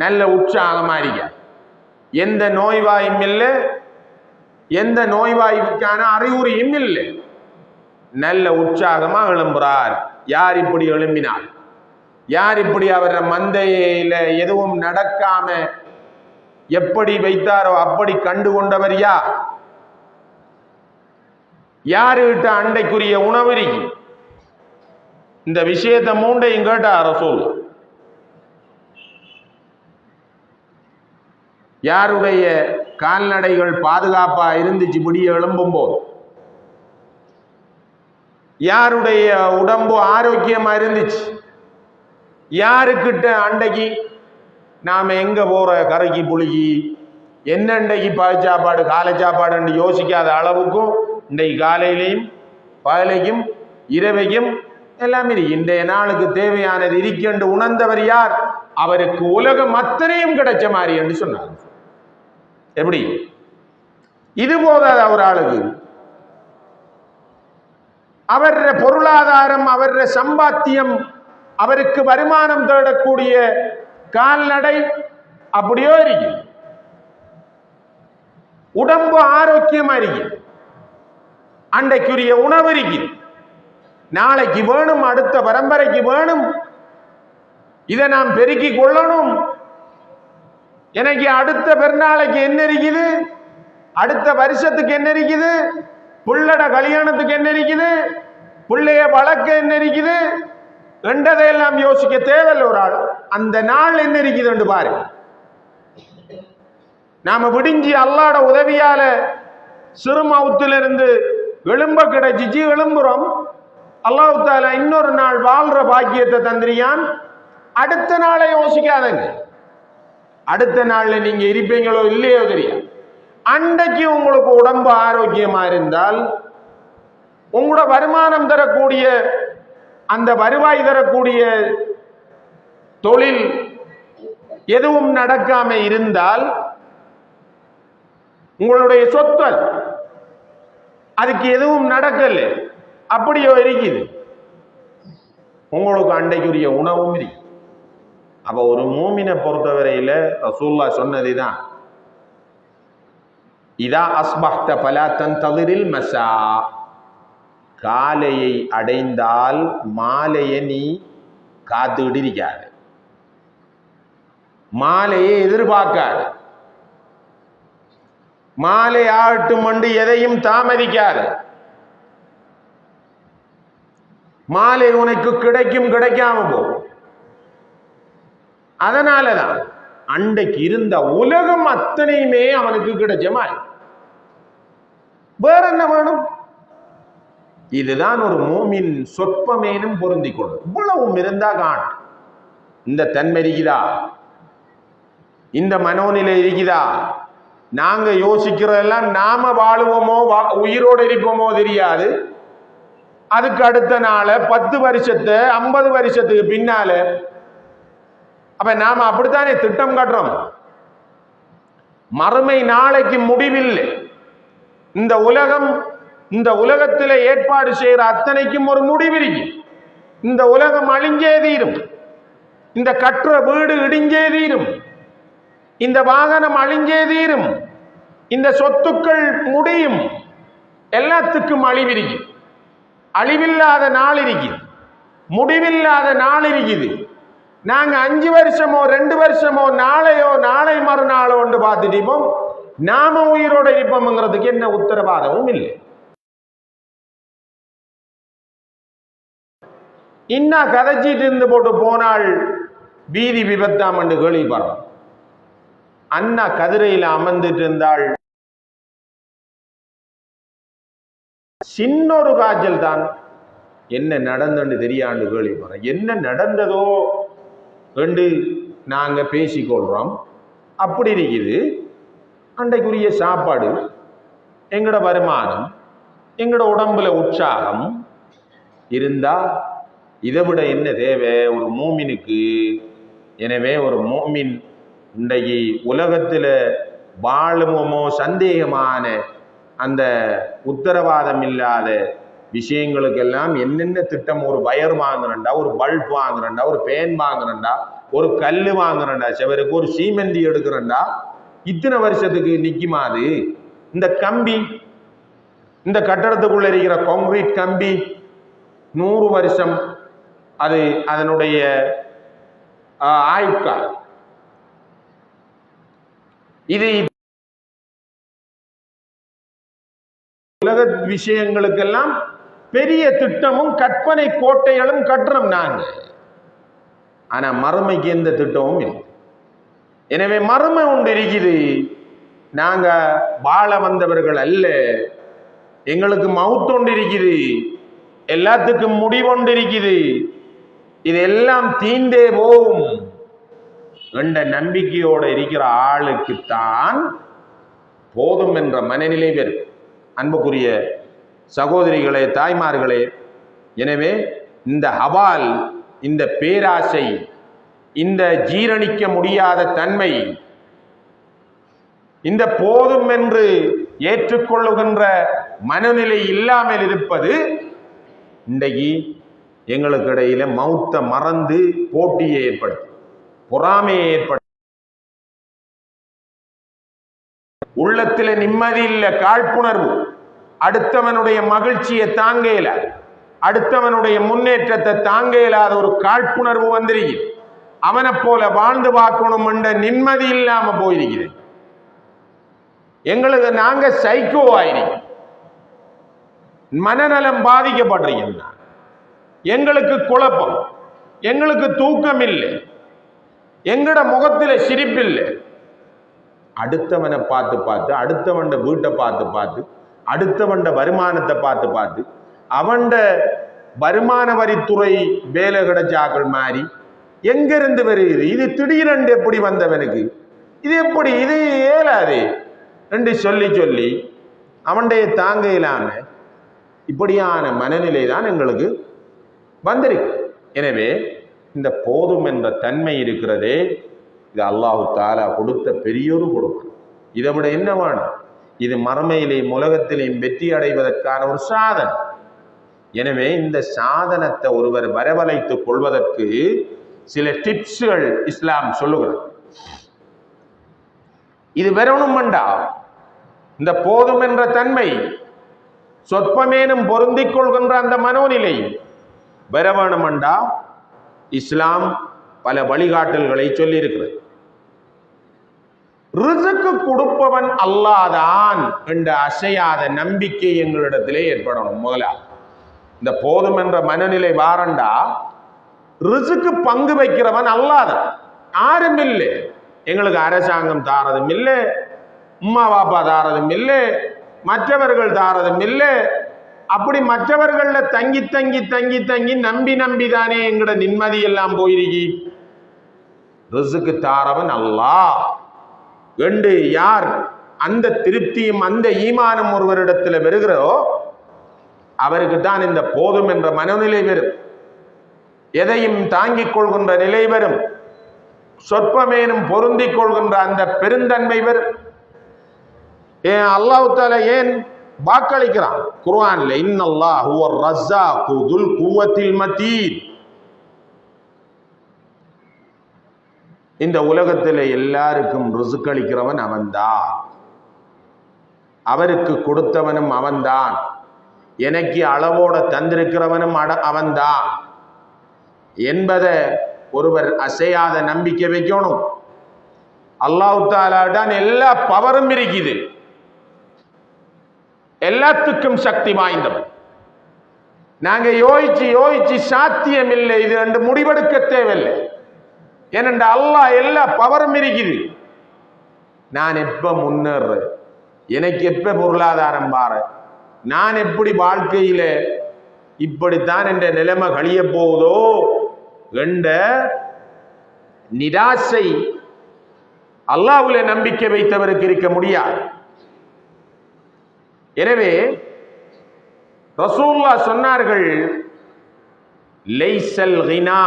நல்ல உற்சாகமா இருக்க, எந்த நோய்வாயும் இல்லை, எந்த நோய்வாய்க்கான அறிகுறியும் இல்லை, நல்ல உற்சாகமா எழும்புறார். யார் இப்படி எழும்பினார்? யார் இப்படி அவர் மந்தையில எதுவும் நடக்காம எப்படி வைத்தாரோ அப்படி கண்டு கொண்டவர் யார்? யாருகிட்ட அண்டைக்குரிய உணவு? இந்த விஷயத்தை மூண்டையும் கேட்டார் ரசூல். யாருடைய கால்நடைகள் பாதுகாப்பா இருந்துச்சு விடிய எழும்பும் போது? யாருடைய உடம்பு ஆரோக்கியமா இருந்துச்சு? யாருக்கிட்ட அண்டைக்கு நாம எங்க போற கரைக்கு புளிக்கு என்ன அண்டைக்கு பாய் சாப்பாடு காலை சாப்பாடு யோசிக்காத அளவுக்கும் இன்றைக்கு காலையிலையும் பகலைக்கும் இரவைக்கும் எல்லாமே இன்றைய நாளுக்கு தேவையானது இருக்கென்று உணர்ந்தவர் யார்? அவருக்கு உலகம் அத்தனையும் கிடைச்ச மாதிரி என்று சொன்னார். எப்படி இது போதாது ஒரு ஆளுக்கு? அவர் பொருளாதாரம், அவர் சம்பாத்தியம், அவருக்கு வருமானம் தேடக்கூடிய கால்நடை அப்படியோ இருக்கு, உடம்பு ஆரோக்கியமா இருக்கு, அன்றைக்குரிய உணவு இருக்கு, நாளைக்கு வேணும், அடுத்த பரம்பரைக்கு வேணும், இதை நாம் பெருக்கி கொள்ளணும். எனக்கு அடுத்த பெருநாளைக்கு என்ன இருக்குது, அடுத்த வருஷத்துக்கு என்ன இருக்குது, புள்ளட கல்யாணத்துக்கு என்ன இருக்குது, பிள்ளைய வளர்க்க என்ன இருக்குது என்றதையெல்லாம் யோசிக்க தேவையில்லை ஒரு ஆள். அந்த நாள் என்ன இருக்குது என்று பாரு. நாம விடிஞ்சி அல்லாட உதவியால சிறுமவுத்திலிருந்து எழும்ப கிடைச்சிச்சு, எழும்புறோம். அல்லாஹ் தஆலா இன்னொரு நாள் வாழ்ற பாக்கியத்தை தந்திரியான். அடுத்த நாளை யோசிக்காதங்க. அடுத்த நாள்ல நீங்க இருப்பீங்களோ இல்லையோ தெரியும். அன்றைக்கு உங்களுக்கு உடம்பு ஆரோக்கியமா இருந்தால், உங்களோட வருமானம் தரக்கூடிய அந்த வருவாய் தரக்கூடிய தொழில் எதுவும் நடக்காம இருந்தால், உங்களுடைய சொத்து அதுக்கு எதுவும் நடக்கல, அப்படியோ இருக்குது. உங்களுக்கு அண்டைக்குரிய உணவும் இருக்கு. அப்ப ஒரு மூமினை பொறுத்தவரையில ரசூலுல்லாஹ் சொன்னதுதான், இதா அஸ்பஹ்த ஃபலா தன்தஸிரில் மஸா, காலையை அடைந்தால் மாலையை நீ காத்துக்கிட்டு இருக்காது, மாலையை எதிர்பார்க்காது, மாலை ஆகட்டும் என்று எதையும் தாமதிக்காது. மாலை உனக்கு கிடைக்கும், கிடைக்காம போகும். அதனாலதான் அன்றைக்கு இருந்த உலகம் அத்தனையுமே அவனுக்கு கிடைச்ச மாதிரி. வேற என்ன வேணும்? இதுதான் ஒரு மூமின் சொற்பமேனும் பொருந்திக் கொள்ளும். இவ்வளவும் இருந்தா காண். இந்த தன்மை இருக்குதா, இந்த மனோநிலை இருக்குதா? நாங்க யோசிக்கிறதெல்லாம் நாம வாழுவோமோ உயிரோடு இருப்போமோ தெரியாது. அதுக்கு அடுத்த நாள் 10 வருஷத்து 50 வருஷத்துக்கு பின்னால அப்ப நாம அப்படித்தானே திட்டம் காட்டுறோம். மறுமை நாளைக்கு முடிவில்லை. இந்த உலகம், இந்த உலகத்தில் ஏற்பாடு செய்யற அத்தனைக்கும் ஒரு முடிவிருக்கு. இந்த உலகம் அழிஞ்சே தீரும், இந்த கற்ற வீடு இடிஞ்சே தீரும், இந்த வாகனம் அழிஞ்சே தீரும், இந்த சொத்துக்கள் முடியும், எல்லாத்துக்கும் அழிவிருக்கு. அழிவில்லாத நாள் இருக்குது, முடிவில்லாத நாள் இருக்குது. நாங்க 5 வருஷமோ 2 வருஷமோ நாளையோ நாளை மறுநாளோ ஒன்று பார்த்துட்டோம். நாம உயிரோட இருப்போம்ங்கிறதுக்கு என்ன உத்தரவாதமும் இல்லை. இன்னா கதைச்சிட்டு இருந்து போட்டு போனால் வீதி விபத்தாம் என்று கேள்விப்படுறோம். அண்ணா கதிரையில் அமர்ந்துட்டு இருந்தால் சின்ன ஒரு காய்ச்சல் தான், என்ன நடந்தன்னு தெரியாண்டு கேள்விப்படுறோம். என்ன நடந்ததோ என்று நாங்க பேசிக்கொள்றோம். அப்படி இருக்குது. அன்றைக்குரிய சாப்பாடு, எங்கட வருமானம், எங்கட உடம்புல உற்சாகம் இருந்தா இதை விட என்ன தேவை ஒரு மூமினுக்கு? எனவே ஒரு மூமின் இன்றைக்கு உலகத்தில் வாழுமோ சந்தேகமான அந்த உத்தரவாதம் இல்லாத விஷயங்களுக்கெல்லாம் என்னென்ன திட்டம், ஒரு வயர் வாங்குறண்டா, ஒரு பல்ப் வாங்குறண்டா, ஒரு பேன் வாங்குறண்டா, ஒரு கல் வாங்குறண்டா, செவருக்கு ஒரு சீமெந்தி எடுக்கிறண்டா, இத்தனை வருஷத்துக்கு நிக்குமாது? இந்த கம்பி, இந்த கட்டடத்துக்குள்ள இருக்கிற கான்கிரீட் கம்பி 100 வருஷம் அது அதனுடைய ஆயுட்கால். இது உலக விஷயங்களுக்கெல்லாம் பெரிய திட்டமும் கற்பனை கோட்டைகளும் கட்டுறோம் நாங்க. ஆனா மறுமைக்கு எந்த திட்டமும் இல்லை. எனவே மறுமை ஒன்று இருக்குது. நாங்க வாழ வந்தவர்கள் அல்ல, எங்களுக்கு மவுத் ஒன்று இருக்குது, எல்லாத்துக்கும் முடிவொன்று இருக்குது, இதெல்லாம் தீண்டே போகும் என்ற நம்பிக்கையோடு இருக்கிற ஆளுக்குத்தான் போதும் என்ற மனநிலை பெறும். அன்புக்குரிய சகோதரிகளே, தாய்மார்களே, எனவே இந்த ஹவால், இந்த பேராசை, இந்த ஜீரணிக்க முடியாத தன்மை, இந்த போதும் என்று ஏற்றுக்கொள்ளுகின்ற மனநிலை இல்லாமல் இருப்பது இன்றைக்கு எங்களுக்கு இடையில மௌத்த மறந்து போட்டியை ஏற்படுத்தும், பொறாமையை ஏற்படுத்தும், உள்ளத்துல நிம்மதி இல்லை, காழ்ப்புணர்வு, அடுத்தவனுடைய மகிழ்ச்சியை தாங்க இயலாத, அடுத்தவனுடைய முன்னேற்றத்தை தாங்க இயலாத ஒரு காழ்ப்புணர்வு வந்திருக்கு. அவனை போல வாழ்ந்து பார்க்கணும் என்ற நிம்மதி இல்லாம போயிருக்கிறது. எங்களுக்கு நாங்க சைக்கோ ஆயிருக்கோம், மனநலம் பாதிக்கப்படுறீங்க, எங்களுக்கு குழப்பம், எங்களுக்கு தூக்கம் இல்லை, எங்கட முகத்துல சிரிப்பில்லை. அடுத்தவனை பார்த்து பார்த்து, அடுத்தவன் வீட்டை பார்த்து பார்த்து, அடுத்தவன் வருமானத்தை பார்த்து பார்த்து, அவன் வருமான வரித்துறை வேலை கிடைச்சாக்கள் மாதிரி எங்கிருந்து வருகிறது இது, திடீரென்று எப்படி வந்தவனுக்கு இது, எப்படி இது ஏலாது என்று சொல்லி சொல்லி அவனுடைய தாங்க இல்லாம இப்படியான மனநிலை தான் எங்களுக்கு வந்திருக்கு. எனவே இந்த போதும் என்ற தன்மை இருக்கிறதே, இது அல்லாஹு தாலா கொடுத்த பெரியோரு கொடுக்கும். இதை விட என்ன வேணும்? இது மறுமையிலேயும் உலகத்திலேயும் வெற்றி அடைவதற்கான ஒரு சாதனை. எனவே இந்த சாதனத்தை ஒருவர் வரவழைத்துக் கொள்வதற்கு சில டிப்ஸ்கள் இஸ்லாம் சொல்லுகிறது. இது வரணும்டா இந்த போதும் என்ற தன்மை சொற்பமேனும் பொருந்திக் கொள்கின்ற அந்த மனோநிலை வரவேணும்டா இஸ்லாம் பல வழிகாட்டல்களை சொல்லி இருக்கிறது. ரிஸ்க் கொடுப்பவன் அல்லாதான் என்ற அசையாத நம்பிக்கை எங்களிடத்திலே ஏற்படணும். முதலாவது இந்த போதும் என்ற மனநிலை வாரண்டா ரிஸ்க் பங்கு வைக்கிறவன் அல்லாதான், யாரும் இல்லை. எங்களுக்கு அரசாங்கம் தாரதும் இல்லை, உம்மா பாப்பா தாரதும் இல்லை, மற்றவர்கள் தாரதும் இல்லை. அப்படி மற்றவர்கள தங்கி தங்கி தங்கி தங்கி நம்பி நம்பிதானே எங்கட நிம்மதி எல்லாம் போயிருக்கி. ரிஸ்க் தாரவன் அல்லாஹ் என்று யார் அந்த திருப்தியும் அந்த ஈமானம் ஒருவரிடத்தில் வருகிறோ அவருக்கு தான் இந்த போதும் என்ற மனநிலை வரும், எதையும் தாங்கிக் கொள்கின்ற நிலை வரும், சொற்பமேனும் பொருந்திக் கொள்கின்ற அந்த பெருந்தன்மை வரும். அல்லாஹ் தஆலா ஏன் வாக்களிக்கிறான் குர்ஆன்ல, இன்னல்லாஹ் ஹுவர் ரஸ்ஸாகு துல் குவத்தில் மதீன். இந்த உலகத்தில் எல்லாருக்கும் ரிஸ்க் அளிக்கிறவன் அவன்தான், அவருக்கு கொடுத்தவனும் அவன்தான், எனக்கு அளவோட தந்திருக்கிறவனும் அவன்தான் என்பதை ஒருவர் அசையாத நம்பிக்கை வைக்கணும். அல்லாஹ் தஆலாதான் எல்லா பவரும் இருக்குது, எல்லாத்துக்கும் சக்தி வாய்ந்தவன். நாங்க யோசிச்சு யோசிச்சு சாத்தியம் இல்லை, இது ரெண்டு முடிவெடுக்க தேவையில்லை. ஏனென்றா அல்லாஹ் எல்லா பவரும் இருக்குது. நான் எப்ப முன்னேறேன், எனக்கு எப்ப பொருளாதாரம் பாரு, நான் எப்படி வாழ்க்கையில இப்படித்தான் என்ற நிலைமை கழிய போவதோ என்ற நிராசை அல்லாஹ்வுல நம்பிக்கை வைத்தவருக்கு இருக்க முடியாது. எனவே ரசூலுல்லாஹ் சொன்னார்கள், லைஸல் கினா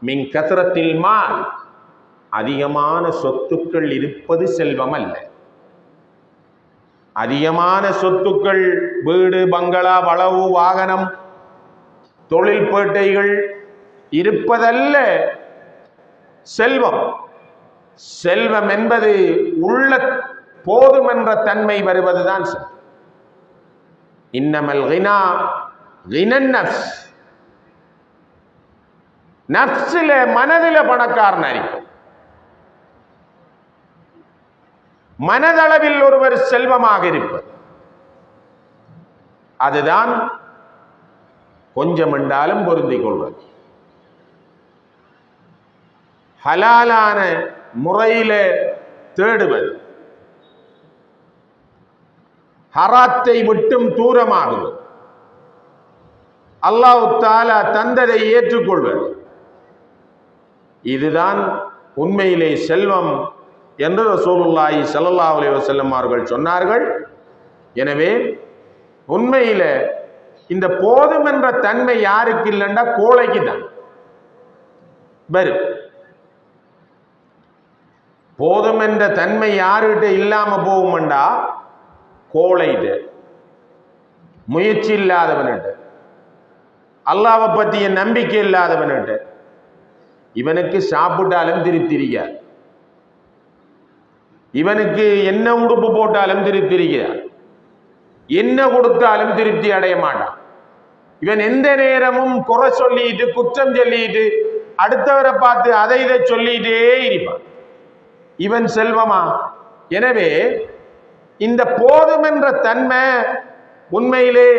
மின் கத்ரத்தில் மால், அதிகமான சொத்துக்கள் இருப்பது செல்வம் அல்ல. அதிகமான சொத்துக்கள், வீடு பங்களா வளவு வாகனம் தொழில் பேட்டைகள் இருப்பதல்ல செல்வம். செல்வம் என்பது உள்ள போதும் என்ற தன்மை வருவதுதான். இன்னமல் கினா கினன் நஃப்ஸ், நஃப்ஸில மனதில பணக்காரன் இருக்கும். மனதளவில் ஒருவர் செல்வமாக இருப்பது, அதுதான் கொஞ்சம் என்றாலும் பொருந்திக் கொள்வது. ஹலாலான முறையில தேடுவது, ஹராத்தை விட்டும் தூரமாகுவது, அல்லாஹ் தஆலா தந்ததை ஏற்றுக்கொள்வது, இதுதான் உண்மையிலே செல்வம் என்று ரசூலுல்லாஹி ஸல்லல்லாஹு அலைஹி வஸல்லம் அவர்கள் சொன்னார்கள். எனவே உண்மையில இந்த போதும் என்ற தன்மை யாருக்கு இல்லைன்னா கோழைக்கு தான் வரும். போதும் என்ற தன்மை யாருகிட்ட இல்லாம போகும்டா கோழைட்டு, முயற்சி இல்லாதவன்ட்டு, அல்லாஹ்வை பற்றிய நம்பிக்கை இல்லாதவன்ட்டு. இவனுக்கு சாப்பிட்டாலும் திருப்திரிக்கார், இவனுக்கு என்ன உடுப்பு போட்டாலும் திருப்திரிக்கிறார், என்ன கொடுத்தாலும் திருப்தி அடைய மாட்டான். இவன் எந்த நேரமும் குறை சொல்லிட்டு குற்றம் சொல்லிட்டு அடுத்தவரை பார்த்து அதை இதை சொல்லிட்டே இருப்பான். இவன் செல்வமா? எனவே இந்த போதும் என்ற தன்மை உண்மையிலே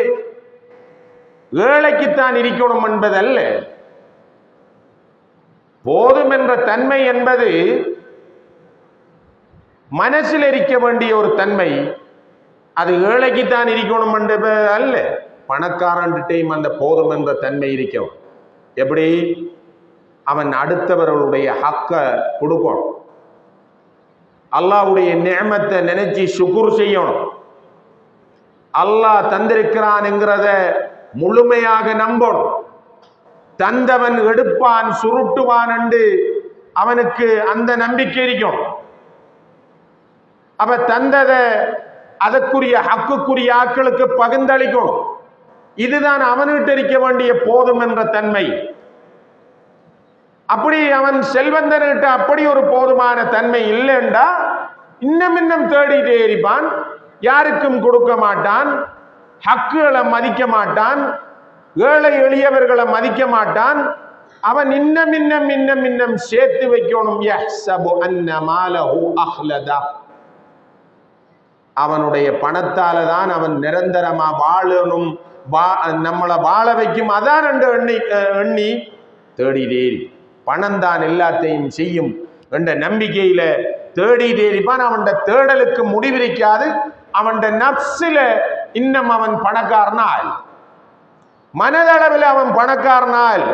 ஏழைக்குத்தான் இருக்கணும் என்பதல்ல. போதும் என்ற தன்மை என்பது மனசில் இருக்க வேண்டிய ஒரு தன்மை, அது ஏழைக்குத்தான் இருக்கணும் என்பது அல்ல. பணக்காரன்கிட்டையும் அந்த போதும் என்ற தன்மை இருக்கும். எப்படி? அவன் அடுத்தவர்களுடைய ஹக்க கொடுக்கணும், அல்லாஹ்வுடைய நிஅமத்தை நினைச்சு சுக்ர் செய்யணும், அல்லாஹ் தந்திருக்கிறான் என்கிறத முழுமையாக நம்பணும். தந்தவன் எடுப்பான் சுருட்டுவான் என்று அவனுக்கு அந்த நம்பிக்கை இருக்கும். அப்ப தந்ததை அதற்குரிய ஹக்குக்குரிய ஆட்களுக்கு பகிர்ந்தளிக்கணும். இதுதான் அவனுக்கு இருக்க வேண்டிய போதும் என்ற தன்மை. அப்படி அவன் செல்வந்தன்கிட்ட அப்படி ஒரு போதுமான தன்மை இல்லைண்டா இன்னும் தேடிட்டே இருப்பான், யாருக்கும் கொடுக்க மாட்டான், ஹக்குகளை மதிக்க மாட்டான், ஏழை எளியவர்களை மதிக்க மாட்டான். அவன் இன்னும் சேர்த்து வைக்கணும். யஹ்ஸபு அன்ன மாலஹு அஹ்லதா, அவனுடைய பணத்தால தான் அவன் நிரந்தரமா வாழணும், நம்மளை வாழ வைக்கும், அதான் எண்ணி தேடிட்டே பணம் தான் எல்லாத்தையும் செய்யும் என்ற நம்பிக்கையில தேடிட்டே இருப்பான். அவன் தேடலுக்கு முடிவிருக்காது. அவன் நப்சில இன்னும் அவன் பணக்காரனால், மனதளவில் அவன் பணக்காரனால்,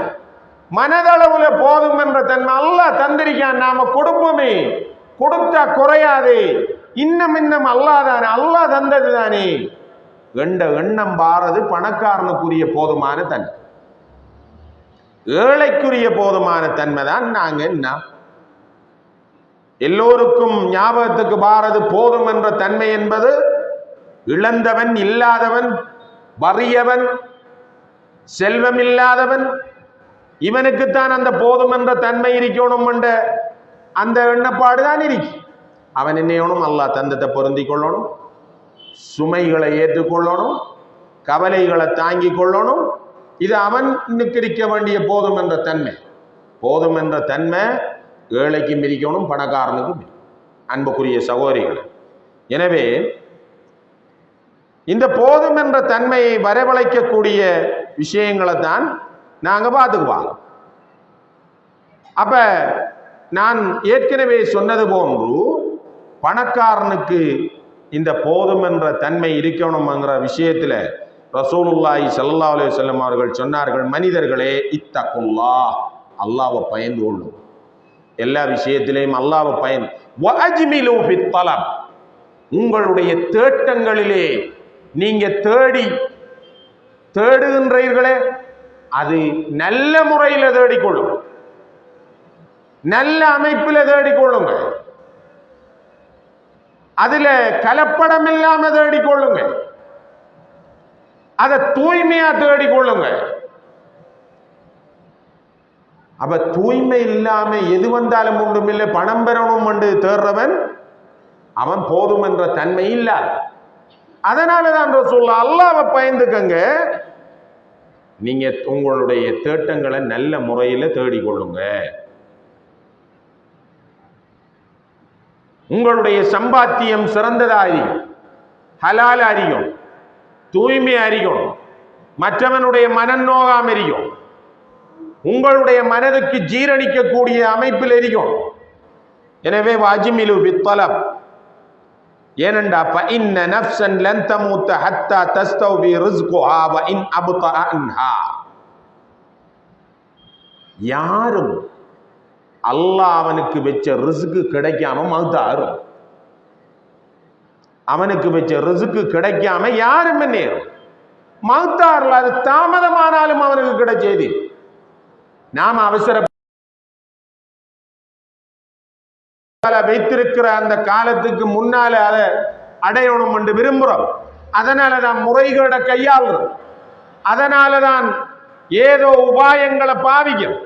மனதளவுல போதும் என்ற தன்மை அல்லாஹ் தந்திருக்கான். நாம கொடுப்போமே, கொடுத்தா குறையாதே, இன்னும் அல்லாஹ் அல்லாஹ் தந்தது தானே என்ற எண்ணம் பாரது பணக்காரனுக்குரிய போதுமான தன்மை. ஏழைக்குரிய போதுமான தன்மை தான் நாங்க என்ன எல்லோருக்கும் ஞாபகத்துக்கு பாரது போதும் என்ற தன்மை என்பது இழந்தவன், இல்லாதவன், வறியவன், செல்வம் இல்லாதவன், இவனுக்குத்தான் அந்த போதும் என்ற தன்மை இருக்கணும் என்ற அந்த எண்ணப்பாடுதான் இருக்கு. அவன் என்னையணும் அல்லாஹ் தந்தத்தை பொருந்தி கொள்ளணும், சுமைகளை ஏற்றுக்கொள்ளணும், கவலைகளை தாங்கி கொள்ளணும். இது அவனுக்கு இருக்க வேண்டிய போதும் என்ற தன்மை. போதும் என்ற தன்மை ஏழைக்கும் இருக்கணும், பணக்காரனுக்கும். அன்புக்குரிய சகோதரிகள், எனவே இந்த போதும் என்ற தன்மையை வரவழைக்கக்கூடிய விஷயங்களை தான் நாங்க பார்த்துக்குவாங்க. அப்ப நான் ஏற்கனவே சொன்னது போன்று பணக்காரனுக்கு இந்த போதும் என்ற தன்மை இருக்கணும்ங்கிற விஷயத்துல ரசூலுல்லாஹி ஸல்லல்லாஹு அலைஹி வஸல்லம் அவர்கள் சொன்னார்கள், மனிதர்களே இத்தகுல்லாஹ், அல்லாஹ்வை பயந்து கொள்ளும். எல்லா விஷயத்திலையும் அல்லாஹ்வை பயந்து, வஅஜ்மிலு ஃபித் தலப், உங்களுடைய தேட்டங்களிலே நீங்க தேடுகின்றீர்களே அது நல்ல முறையில் தேடிக்கொள்ளும், நல்ல அமைப்பில் தேடிக்கொள்ளுங்க, அதுல கலப்படம் இல்லாம தேடிக்கொள்ளுங்க, அதை தூய்மையா தேடிக்கொள்ளுங்க. அப்ப தூய்மை இல்லாம எது வந்தாலும் ஒன்றும் இல்லை, பணம் பெறணும் என்று தேடுறவன் அவன் போதும் என்ற தன்மை இல்ல. அதனாலதான் ரசூலுல்லாஹ் அல்லாஹ்வை பயந்துக்கங்க, நீங்க உங்களுடைய தேட்டங்களை நல்ல முறையில தேடிக்கொள்ளுங்க, உங்களுடைய சம்பாத்தியம் சிறந்ததா அறியும், ஹலால் அறியும், தூய்மை அறியும், மற்றவனுடைய மனம் நோகாம அறியும், உங்களுடைய மனதுக்கு ஜீரணிக்கக்கூடிய அமைப்பில் எரியும். எனவே வாஜிமிலு பித்தலப், ஏனென்றா ஃபஇன்ன நஃப்ஸன் லன் தமூத ஹத்தா தஸ்தவ்பி ரிஸ்குஹா வ இன் அப்தா அன்ஹா, யாரும் அல்லாஹ் அவனுக்கு வச்ச ரிஸ்க் கிடைக்காம மௌத்தாரும், அவனுக்கு வச்ச ரிஸ்க் கிடைக்காம யாரும் நேரும் மௌத்தார்ல, அது தாமதமானாலும் அவனுக்கு கிடைச்சது. நாம் அவசர வைத்திருக்கிற அந்த காலத்துக்கு முன்னால அதை அடையணும் என்று விரும்புகிறோம். அதனாலதான் முறைகேட கையாளுறோம், அதனாலதான் ஏதோ உபாயங்களை பாவிக்கும்.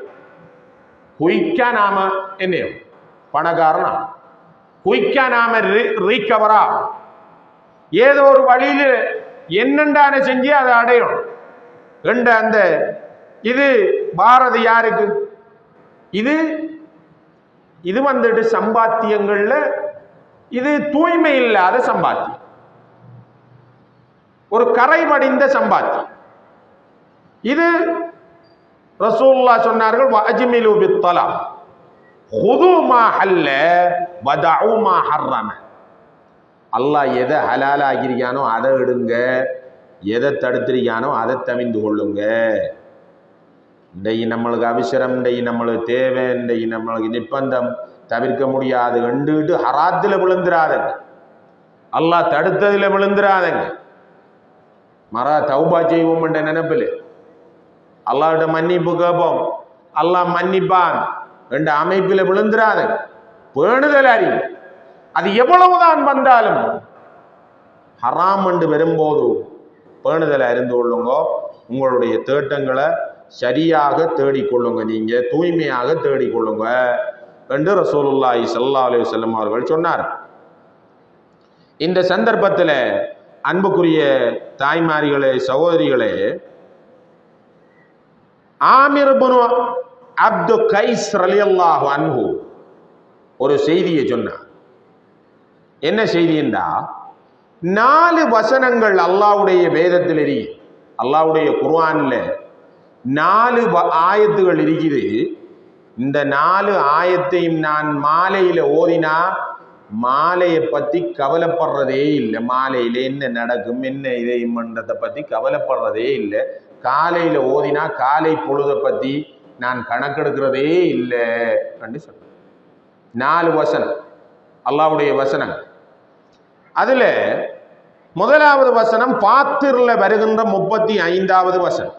குயிக்கா நாம என்ன பணக்காரனா, குயிக்கா நாம ரீக்கவரா, ஏதோ ஒரு வழியில என்னென்றான செஞ்சு அதை அடையணும் என்ற அந்த இது பாரதி யாருக்கு இது இது வந்துட்டு சம்பாத்தியங்கள்ல இது தூய்மை இல்லாத சம்பாத்தியம், ஒரு கரைபடிந்த சம்பாத்தியம். இது ரசூலுல்லாஹ் சொன்னார்கள், வஅஜ்மிலு பித்தலப் ஹுது மா ஹல்ல வதஉ மா ஹர்ரம, அல்லாஹ் எதை ஹலால் ஆகியிருக்கானோ அதை எடுங்க, எதை தடுத்திருக்கானோ அதை தவிந்து கொள்ளுங்க. இன்றைக்கு நம்மளுக்கு அவசரம், இன்றைக்கு நம்மளுக்கு தேவை, இன்றைக்கு நம்மளுக்கு நிர்பந்தம், தவிர்க்க முடியாது கண்டுகிட்டு ஹராத்துல விழுந்துராதங்க, அல்லாஹ் தடுத்ததுல விழுந்துராதங்க. தௌபா செய்வோம் என்ற நினைப்பில் அல்லாஹ்விட மன்னிப்பு கேட்போம், அல்லாஹ் மன்னிப்பான் என்ற அமைப்பில் விழுந்துராதங்க. பேணுதல் அறிவு, அது எவ்வளவுதான் வந்தாலும் ஹராம் என்று வரும்போது பேணுதல் அறிந்து கொள்ளுங்கோ. உங்களுடைய தேட்டங்களை சரியாக தேடிக்கொள்ளுங்க, நீங்க தூய்மையாக தேடிக்கொள்ளுங்க என்று ரசூலுல்லாஹி ஸல்லல்லாஹு அலைஹி வஸல்லம் அவர்கள் சொன்னார். இந்த சந்தர்ப்பத்தில் அன்புக்குரிய தாய்மார்களே, சகோதரிகளே, ஆமிர் இப்னு அப்து கைஸ் ரலியல்லாஹு அன்ஹு ஒரு செய்தியை சொன்னார். என்ன செய்தி என்றா, 4 வசனங்கள் அல்லாஹ்வுடைய வேதத்தில் இருக்கு, அல்லாஹ்வுடைய குர்ஆன்ல 4 ஆயத்துகள் இருக்குது. இந்த 4 ஆயத்தையும் நான் மாலையில ஓதினா மாலையை பத்தி கவலைப்படுறதே இல்லை. மாலையில என்ன நடக்கும், என்ன இதைமன்றதை பத்தி கவலைப்படுறதே இல்லை. காலையில ஓதினா காலை பொழுதை பத்தி நான் கணக்கெடுக்கிறதே இல்லை என்று சொன்ன 4 வசனம் அல்லாஹ்வுடைய வசனம். அதுல முதலாவது வசனம் பாத்திர்ல வருகின்ற 35வது வசனம்,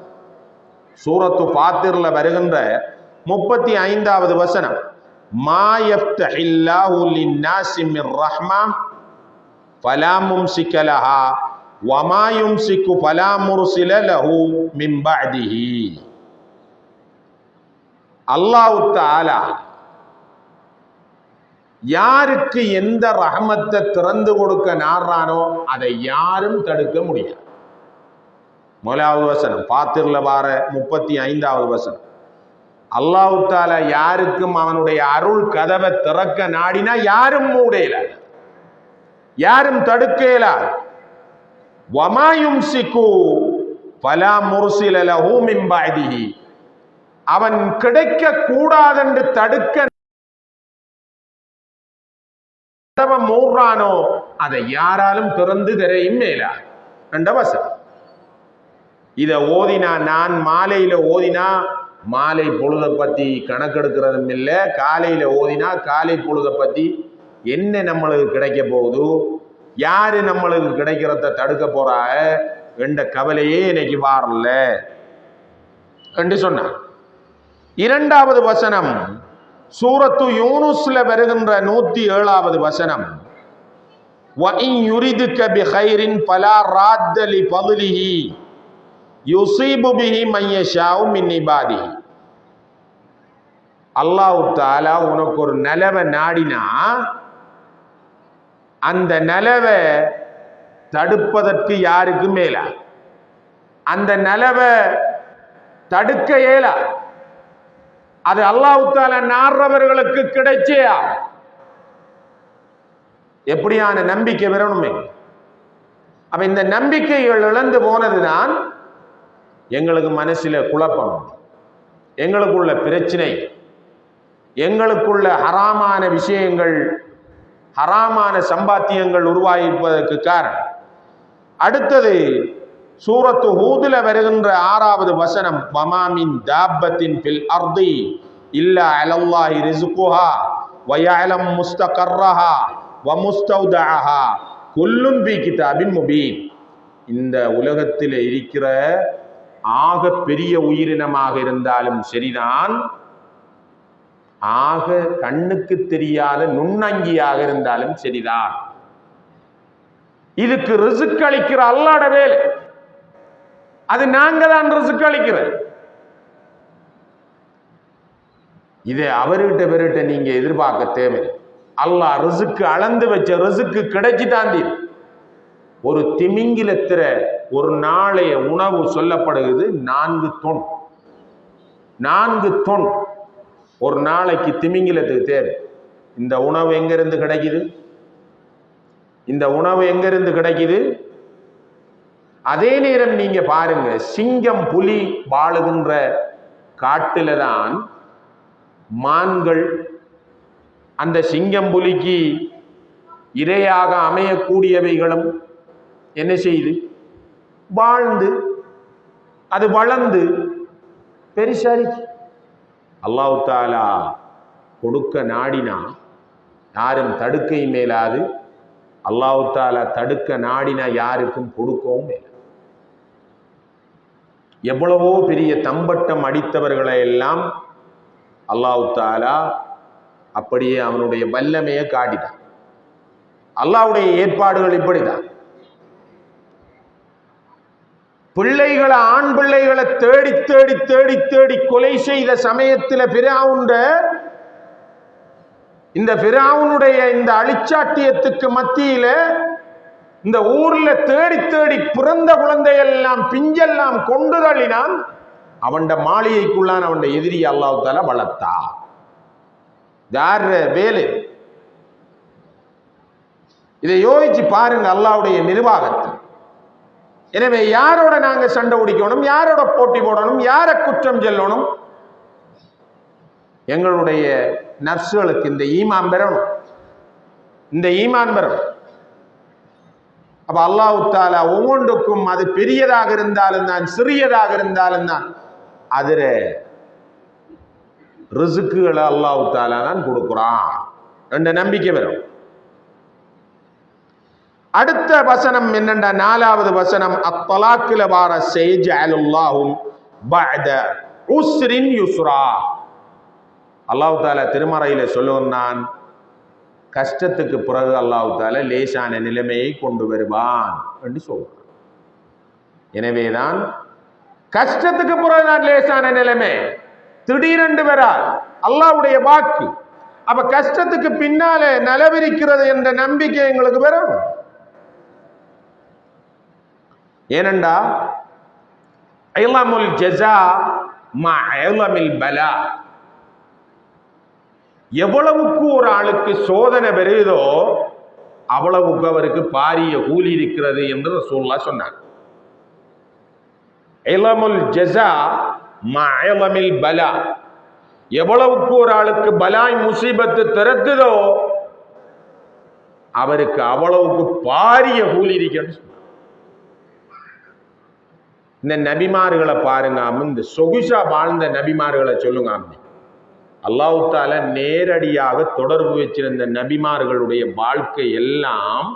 சூரத்து பாத்திர்ல வருகின்ற 35வது வசனம், மா யஃப்தஹில்லாஹு லின்னாஸி மிர் ரஹ்மா ஃபலா மும்சிக லஹா வமா யும்சிகு ஃபலா முர்சில லஹு மின் பஅதிஹி. அல்லாஹ் தஆலா யாருக்கு எந்த ரஹமத்தை திறந்து கொடுக்க நாடுறானோ அதை யாரும் தடுக்க முடியாது. முதலாவது வசனம் பாத்திர்ல வார 35வது வசனம், அல்லாஹ் தஆலா யாருக்கும் அவனுடைய அருள் கதவை திறக்க நாடினா யாரும் மூடையில, யாரும் தடுக்கல. வமா யும்சிகு ஃபலா முர்சில லஹு மின் பஅதிஹி, அவன் கிடைக்க கூடாதென்று தடுக்க மூடுறானோ அதை யாராலும் திறந்து தரையும் மேலா என்ற வசனம். இத ஓதினா, நான் மாலையில ஓதினா மாலை பொழுதை பத்தி கணக்கெடுக்கிறதும் இல்லை, காலையில ஓதினா காலை பொழுதை பத்தி என்ன நம்மளுக்கு கிடைக்க போகுது, யாரு நம்மளுக்கு கிடைக்கிறத தடுக்க போறா என்ற கவலையே இன்னைக்கு வாரல என்று சொன்னார். 2வது வசனம் சூரத்து யூனுஸ்ல வருகின்ற 107வது வசனம், வஇன் யுரிதுக பிகைரின் ஃபலா ராத்த லிஃபத்லிஹி யுஸீபு பிஹி மன் யஷாஉ மின் இபாதிஹி. அல்லாஹ் தஆலா உனக்கு ஒரு நலவை நாடினா அந்த நலவை தடுப்பதற்கு யாருக்கு மேலா, அந்த நலவை தடுக்க இயலா. அது அல்லாஹ் தஆலா நாடுறவர்களுக்கு கிடைச்சேயா. எப்படியான நம்பிக்கை வரணுமே. அப்ப இந்த நம்பிக்கைகள் இழந்து போனதுதான் எங்களுக்கு மனசில குழப்பம், எங்களுக்குள்ள பிரச்சனை, எங்களுக்குள்ள ஹராமான விஷயங்கள், ஹராமான சம்பாத்தியங்கள் உருவாகிப்பதற்கு காரணம். அடுத்தது சூரத்து ஹூதுல வருகின்ற 6வது வசனம், வமா மின் தாப்பத்தின் ஃபில் அர்தி இல்லா அலல்லாஹி ரிஸ்குஹா வ யஅலம் முஸ்தகர்ரஹா வ முஸ்தௌதஅஹா குல்லுன் ஃபீ கிதாபின் முபீன். இந்த உலகத்தில் இருக்கிற ஆக பெரிய உயிரினமாக இருந்தாலும் சரிதான், ஆக கண்ணுக்கு தெரியாத நுண்ணங்கியாக இருந்தாலும் சரிதான், இதுக்கு ரிஸ்க் அளிக்கிற அல்லாஹ்வுடைய வேலை. அது நாங்க தான் ரிஸ்க் அளிக்கிறது. இதை அவர்கிட்ட பெருகிட்ட நீங்க எதிர்பார்க்க தேவை. அல்லாஹ் ரிஸ்க் அளந்து வச்ச ரிஸ்க் கிடைச்சிட்டாந்தி. ஒரு திமிங்கிலத்திர ஒரு நாளைய உணவு சொல்லப்படுகிறது 4 தொன். 4 தொன் ஒரு நாளைக்கு திமிங்கிலத்துக்கு தேவை. இந்த உணவு எங்கிருந்து கிடைக்குது? இந்த உணவு எங்கிருந்து கிடைக்குது? அதே நேரம் நீங்க பாருங்க, சிங்கம் புலி வாழுகின்ற காட்டில தான் மான்கள் அந்த சிங்கம் புலிக்கு இரையாக அமையக்கூடியவைகளும் என்ன செய்யுது? வாழ்ந்து அது வளர்ந்து பெரிசாரி. அல்லாஹ் தஆலா கொடுக்க நாடினா யாரும் தடுக்கை மேலாது. அல்லாஹ் தஆலா தடுக்க நாடினா யாருக்கும் கொடுக்கவும் மேல. எவ்வளவோ பெரிய தம்பட்டம் அடித்தவர்களை எல்லாம் அல்லாஹ் தஆலா அப்படியே அவனுடைய வல்லமையை காட்டினான். அல்லாஹ்வுடைய ஏற்பாடுகள் இப்படிதான். பிள்ளைகளை, ஆண் பிள்ளைகளை தேடி தேடி தேடி தேடி கொலை செய்த சமயத்தில் இந்த ஃபிரௌனுடைய இந்த அழிச்சாட்டியத்துக்கு மத்தியில இந்த ஊர்ல தேடி தேடி பிறந்த குழந்தையெல்லாம் பிஞ்செல்லாம் கொண்டு தள்ளினான். அவன் மாளிகைக்குள்ளான் அவன் எதிரி அல்லாஹ் தஆலா வளர்த்தா. யார் வேலை? இதை யோசிச்சு பாருங்க அல்லாஹ்வுடைய நிர்வாகத்தை. எனவே யாரோட நாங்க சண்டை பிடிக்கணும், யாரோட போட்டி போடணும், யாரை குற்றம் சொல்லணும்? எங்களுடைய நர்சுகளுக்கு இந்த ஈமான் பெறணும், இந்த ஈமான் பெறணும். அப்ப அல்லாஹ் தஆலா ஒவ்வொன்றுக்கும் அது பெரியதாக இருந்தாலும் தான், சிறியதாக இருந்தாலும் தான், அதுல ரிஸ்குகளை அல்லாஹ் தஆலா தான் கொடுக்குறான் என்ற நம்பிக்கை வரும். அடுத்த வசனம் என்னண்டா, 4வது வசனம், அத்தலாக்கில வார சைஜஅலுல்லாஹு பஅத உஸ்ரின் யுஸ்ரா. அல்லாஹ் தஆலா திருமறையில சொல்லுவான், கஷ்டத்துக்கு பிறகு அல்லாஹ் தஆலா லேசான நிலைமையை கொண்டு வருவான் என்று சொல்றான். எனவேதான் கஷ்டத்துக்கு பிறகு நான் லேசான நிலைமை திடீரென்று வராது, அல்லாஹ்வுடைய வாக்கு. அப்ப கஷ்டத்துக்கு பின்னாலே நலவிருக்கிறது என்ற நம்பிக்கை எங்களுக்கு வரும். ஏனண்டா இலமுல் ஜஸா மா இலமில் பலா. எவ்வளவுக்கு ஒரு ஆளுக்கு சோதனை வருதோ அவ்வளவுக்கு அவருக்கு பாரிய கூலி இருக்கிறது என்று ரசூலுல்லாஹ் சொன்னார். இலமுல் ஜஸா மா இலமில் பலா. எவ்வளவுக்கு ஒரு ஆளுக்கு பலாய் முசீபத்து திறக்குதோ அவருக்கு அவ்வளவுக்கு பாரிய கூலி இருக்கிறது. இந்த நபிமார்களை பாருங்க, இந்த சொகுசா வாழ்ந்த நபிமார்களை சொல்லுங்க. அல்லாஹ் தஆலா நேரடியாக தொடர்பு வச்சிருந்த நபிமார்களுடைய வாழ்க்கை எல்லாம்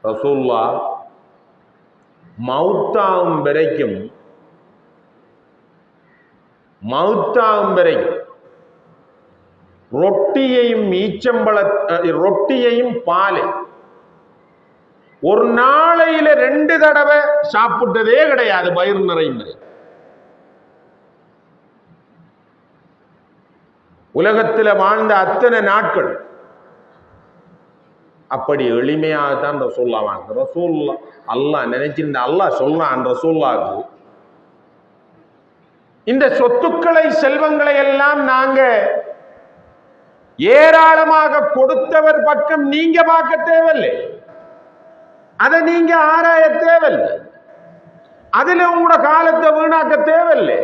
ரசூலுல்லாஹ் மௌத்தாகும் வரைக்கும் ரொட்டியையும் பாலை ஒரு நாளையில 2 தடவை சாப்பிட்டதே கிடையாது வயிறு நிறையும். உலகத்தில் வாழ்ந்த அத்தனை நாட்கள் அப்படி எளிமையாகத்தான் ரசூலுல்லாஹ் வாழ்ந்தார். ரசூலுல்லாஹ் அல்லாஹ் நினைச்சிருந்த, அல்லாஹ் சொல்றான் ரசூலுல்லாஹ்க்கு, இந்த சொத்துக்களை செல்வங்களை எல்லாம் நாங்க ஏராளமாக கொடுத்தவர் பக்கம் நீங்க பார்க்க தேவையில்லை, அதை நீங்க ஆராய தேவையில்லை, அதுல உங்களோட காலத்தை வீணாக்க தேவையில்லை,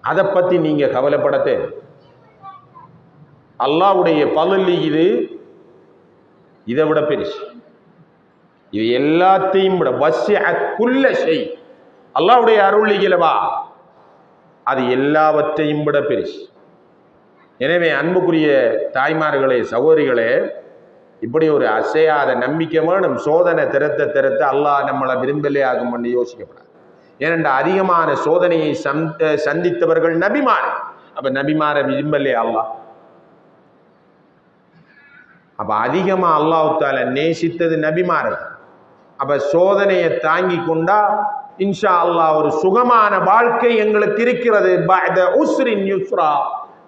அதை பத்தி நீங்க கவலைப்பட தேவை. அல்லாஹ்வுடைய பதவி இது, இதை விட பெருசு. இது எல்லாத்தையும் விட வஸ்ஸஅ குல்ல ஷை. அல்லாஹ்வுடைய அருளிகளவா அது எல்லாவற்றையும் விட பெருசு. எனவே அன்புக்குரிய தாய்மார்களே, சகோதரிகளே, இப்படி ஒரு அசையாத நம்பிக்கை வேணும். சோதனை திறத்த அல்லாஹ் நம்மளை விரும்பலே ஆகும் பண்ணி யோசிக்கப்படாது. ஏனென்றா அதிகமான சோதனையை சந்தித்தவர்கள் நபிமார். அப்ப நபிமார விரும்பலே அல்லாஹ். அப்ப அதிகமா அல்லாஹ் தஆலா நேசித்தது நபிமார்கள். அப்ப சோதனையை தாங்கி கொண்டா இன்ஷா அல்லாஹ் ஒரு சுகமான வாழ்க்கை எங்களுக்கு இருக்கிறது. பஅத உஸ்ரின் யுஸ்ரா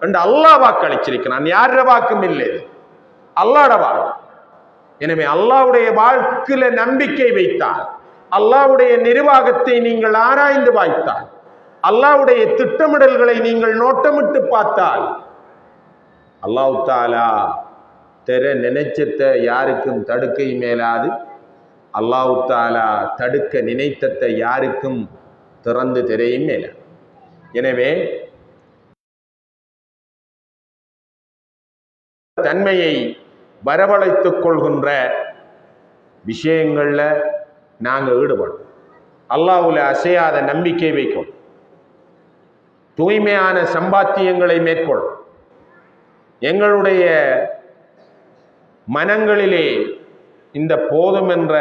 என்று அல்லாஹ் வாக்களிச்சிருக்கிறான். யார வாக்கும் இல்லை, அல்லாஹ்வுடைய வாக்கு. எனவே அல்லாஹ்வுடைய வாழ்க்கையில நம்பிக்கை வைத்தால், அல்லாஹ்வுடைய நிர்வாகத்தை நீங்கள் ஆராய்ந்து வாய்த்தால், அல்லாஹ்வுடைய திட்டமிடல்களை நீங்கள் நோட்டமிட்டு பார்த்தால், அல்லாஹ் தஆலா தெர நினைச்சத யாருக்கும் தடுக்க மேலாது. அல்லாஹ் தஆலா தடுக்க நினைத்ததை யாருக்கும் திறந்து தெரையும் மேலாது. எனவே தன்மையை வரவழைத்துக் கொள்கின்ற விஷயங்கள்ல நாங்கள் ஈடுபடும். அல்லாஹ்வுல அசையாத நம்பிக்கை வைக்கும். தூய்மையான சம்பாத்தியங்களை மேற்கொள்ளும். எங்களுடைய மனங்களிலே இந்த போதும் என்ற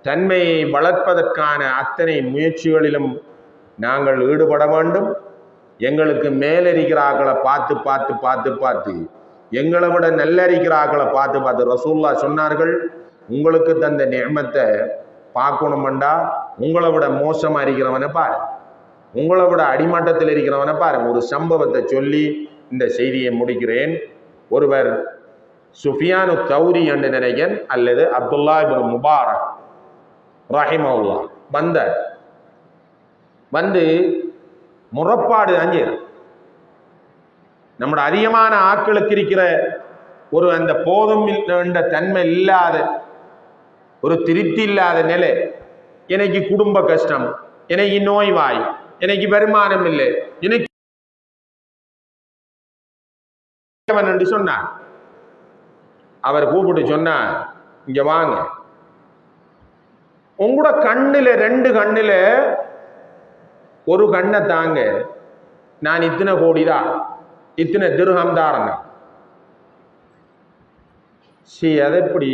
தன்மையை வளர்ப்பதற்கான அத்தனை முயற்சிகளிலும் நாங்கள் ஈடுபட வேண்டும். எங்களுக்கு மேலறிகிறார்களை பார்த்து பார்த்து பார்த்து பார்த்து, எங்களை விட நல்லறிகிறார்களை பார்த்து பார்த்து, ரசூலுல்லாஹ் சொன்னார்கள், உங்களுக்கு தந்த நிஅமத்தை பார்க்கணுமெண்டா உங்களை விட மோசமா இருக்கிறவனை பாரு, உங்களை விட அடிமட்டத்தில் இருக்கிறவனை பாருங்க. ஒரு சம்பவத்தை சொல்லி இந்த செய்தியை முடிக்கிறேன். ஒருவர் சுஃபியானு தௌரி என்று நினைக்கிறேன் அல்லது அப்துல்லா இப்னு முபாரக் ரஹிமஹுல்லா வந்து முறப்பாடு அஞ்சு நம்மட அதிகமான ஆட்களுக்கு இருக்கிற ஒரு அந்த போதும் என்ற தன்மை இல்லாத ஒரு திருப்தி இல்லாத நிலை. எனக்கு குடும்ப கஷ்டம், எனக்கு நோய்வாய், எனக்கு வருமானம் இல்லை, எனக்கு என்று சொன்னார். அவர் கூப்பிட்டு சொன்னார், இங்க வாங்க, உங்களோட கண்ணுல 2 கண்ணுல ஒரு கண்ணை தாங்க, நான் இத்தனை கோடிதான், இத்தனை திர்ஹம் தாரன. சரி, அதை எப்படி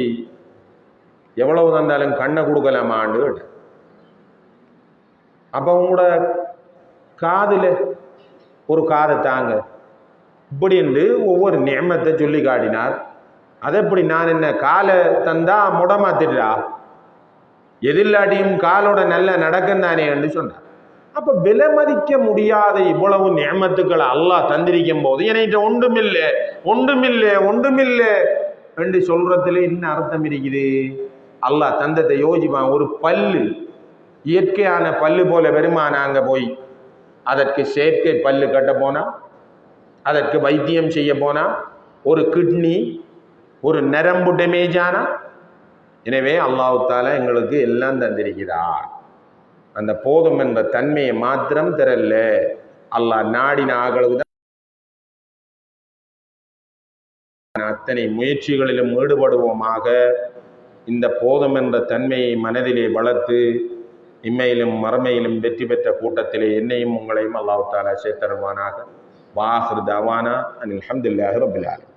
எவ்வளவு தந்தாலும் கண்ணை கொடுக்கலாமான்னு. அப்ப உங்களோட காதுல ஒரு காதை தாங்க இப்படி என்று ஒவ்வொரு நியமத்தை சொல்லி காட்டினார். அதை எப்படி நான் என்ன காலை தந்தா முடமாத்திட்டா, எதிர்லாட்டியும் காலோட நல்ல நடக்கும் தானே என்று சொன்னார். அப்ப விலை மதிக்க முடியாத இவ்வளவு நியமத்துக்களை அல்லாஹ் தந்திருக்கும் போது என்கிட்ட ஒன்றுமில்லை ஒன்றுமில்லை ஒன்றுமில்லை என்று சொல்றதுல என்ன அர்த்தம் இருக்குது? அல்லாஹ் தந்தத்தை யோசிப்பான். ஒரு பல்லு, இயற்கையான பல்லு போல வருமா? நாங்க போய் அதற்கு செயற்கை பல்லு கட்ட போனா, அதற்கு வைத்தியம் செய்ய போனா, ஒரு கிட்னி, ஒரு நரம்பு டேமேஜ் ஆனா. எனவே அல்லாஹ் தஆலா எங்களுக்கு எல்லாம் தந்திருக்கிறார். அந்த போதும் என்ற தன்மையை மாத்திரம் தரல, அல்லாஹ் நாடின ஆகளுக்கு அத்தனை முயற்சிகளிலும் ஈடுபடுவோமாக. இந்த போதும் என்ற தன்மையை மனதிலே வளர்த்து இம்மையிலும் மறுமையிலும் வெற்றி பெற்ற கூட்டத்திலே என்னையும் உங்களையும் அல்லாஹ் தஆலா சேர்த்தருவானாக. வாஹிர் தவானா அனில் ஹம்துலில்லாஹி ரப்பில் ஆலமீன்.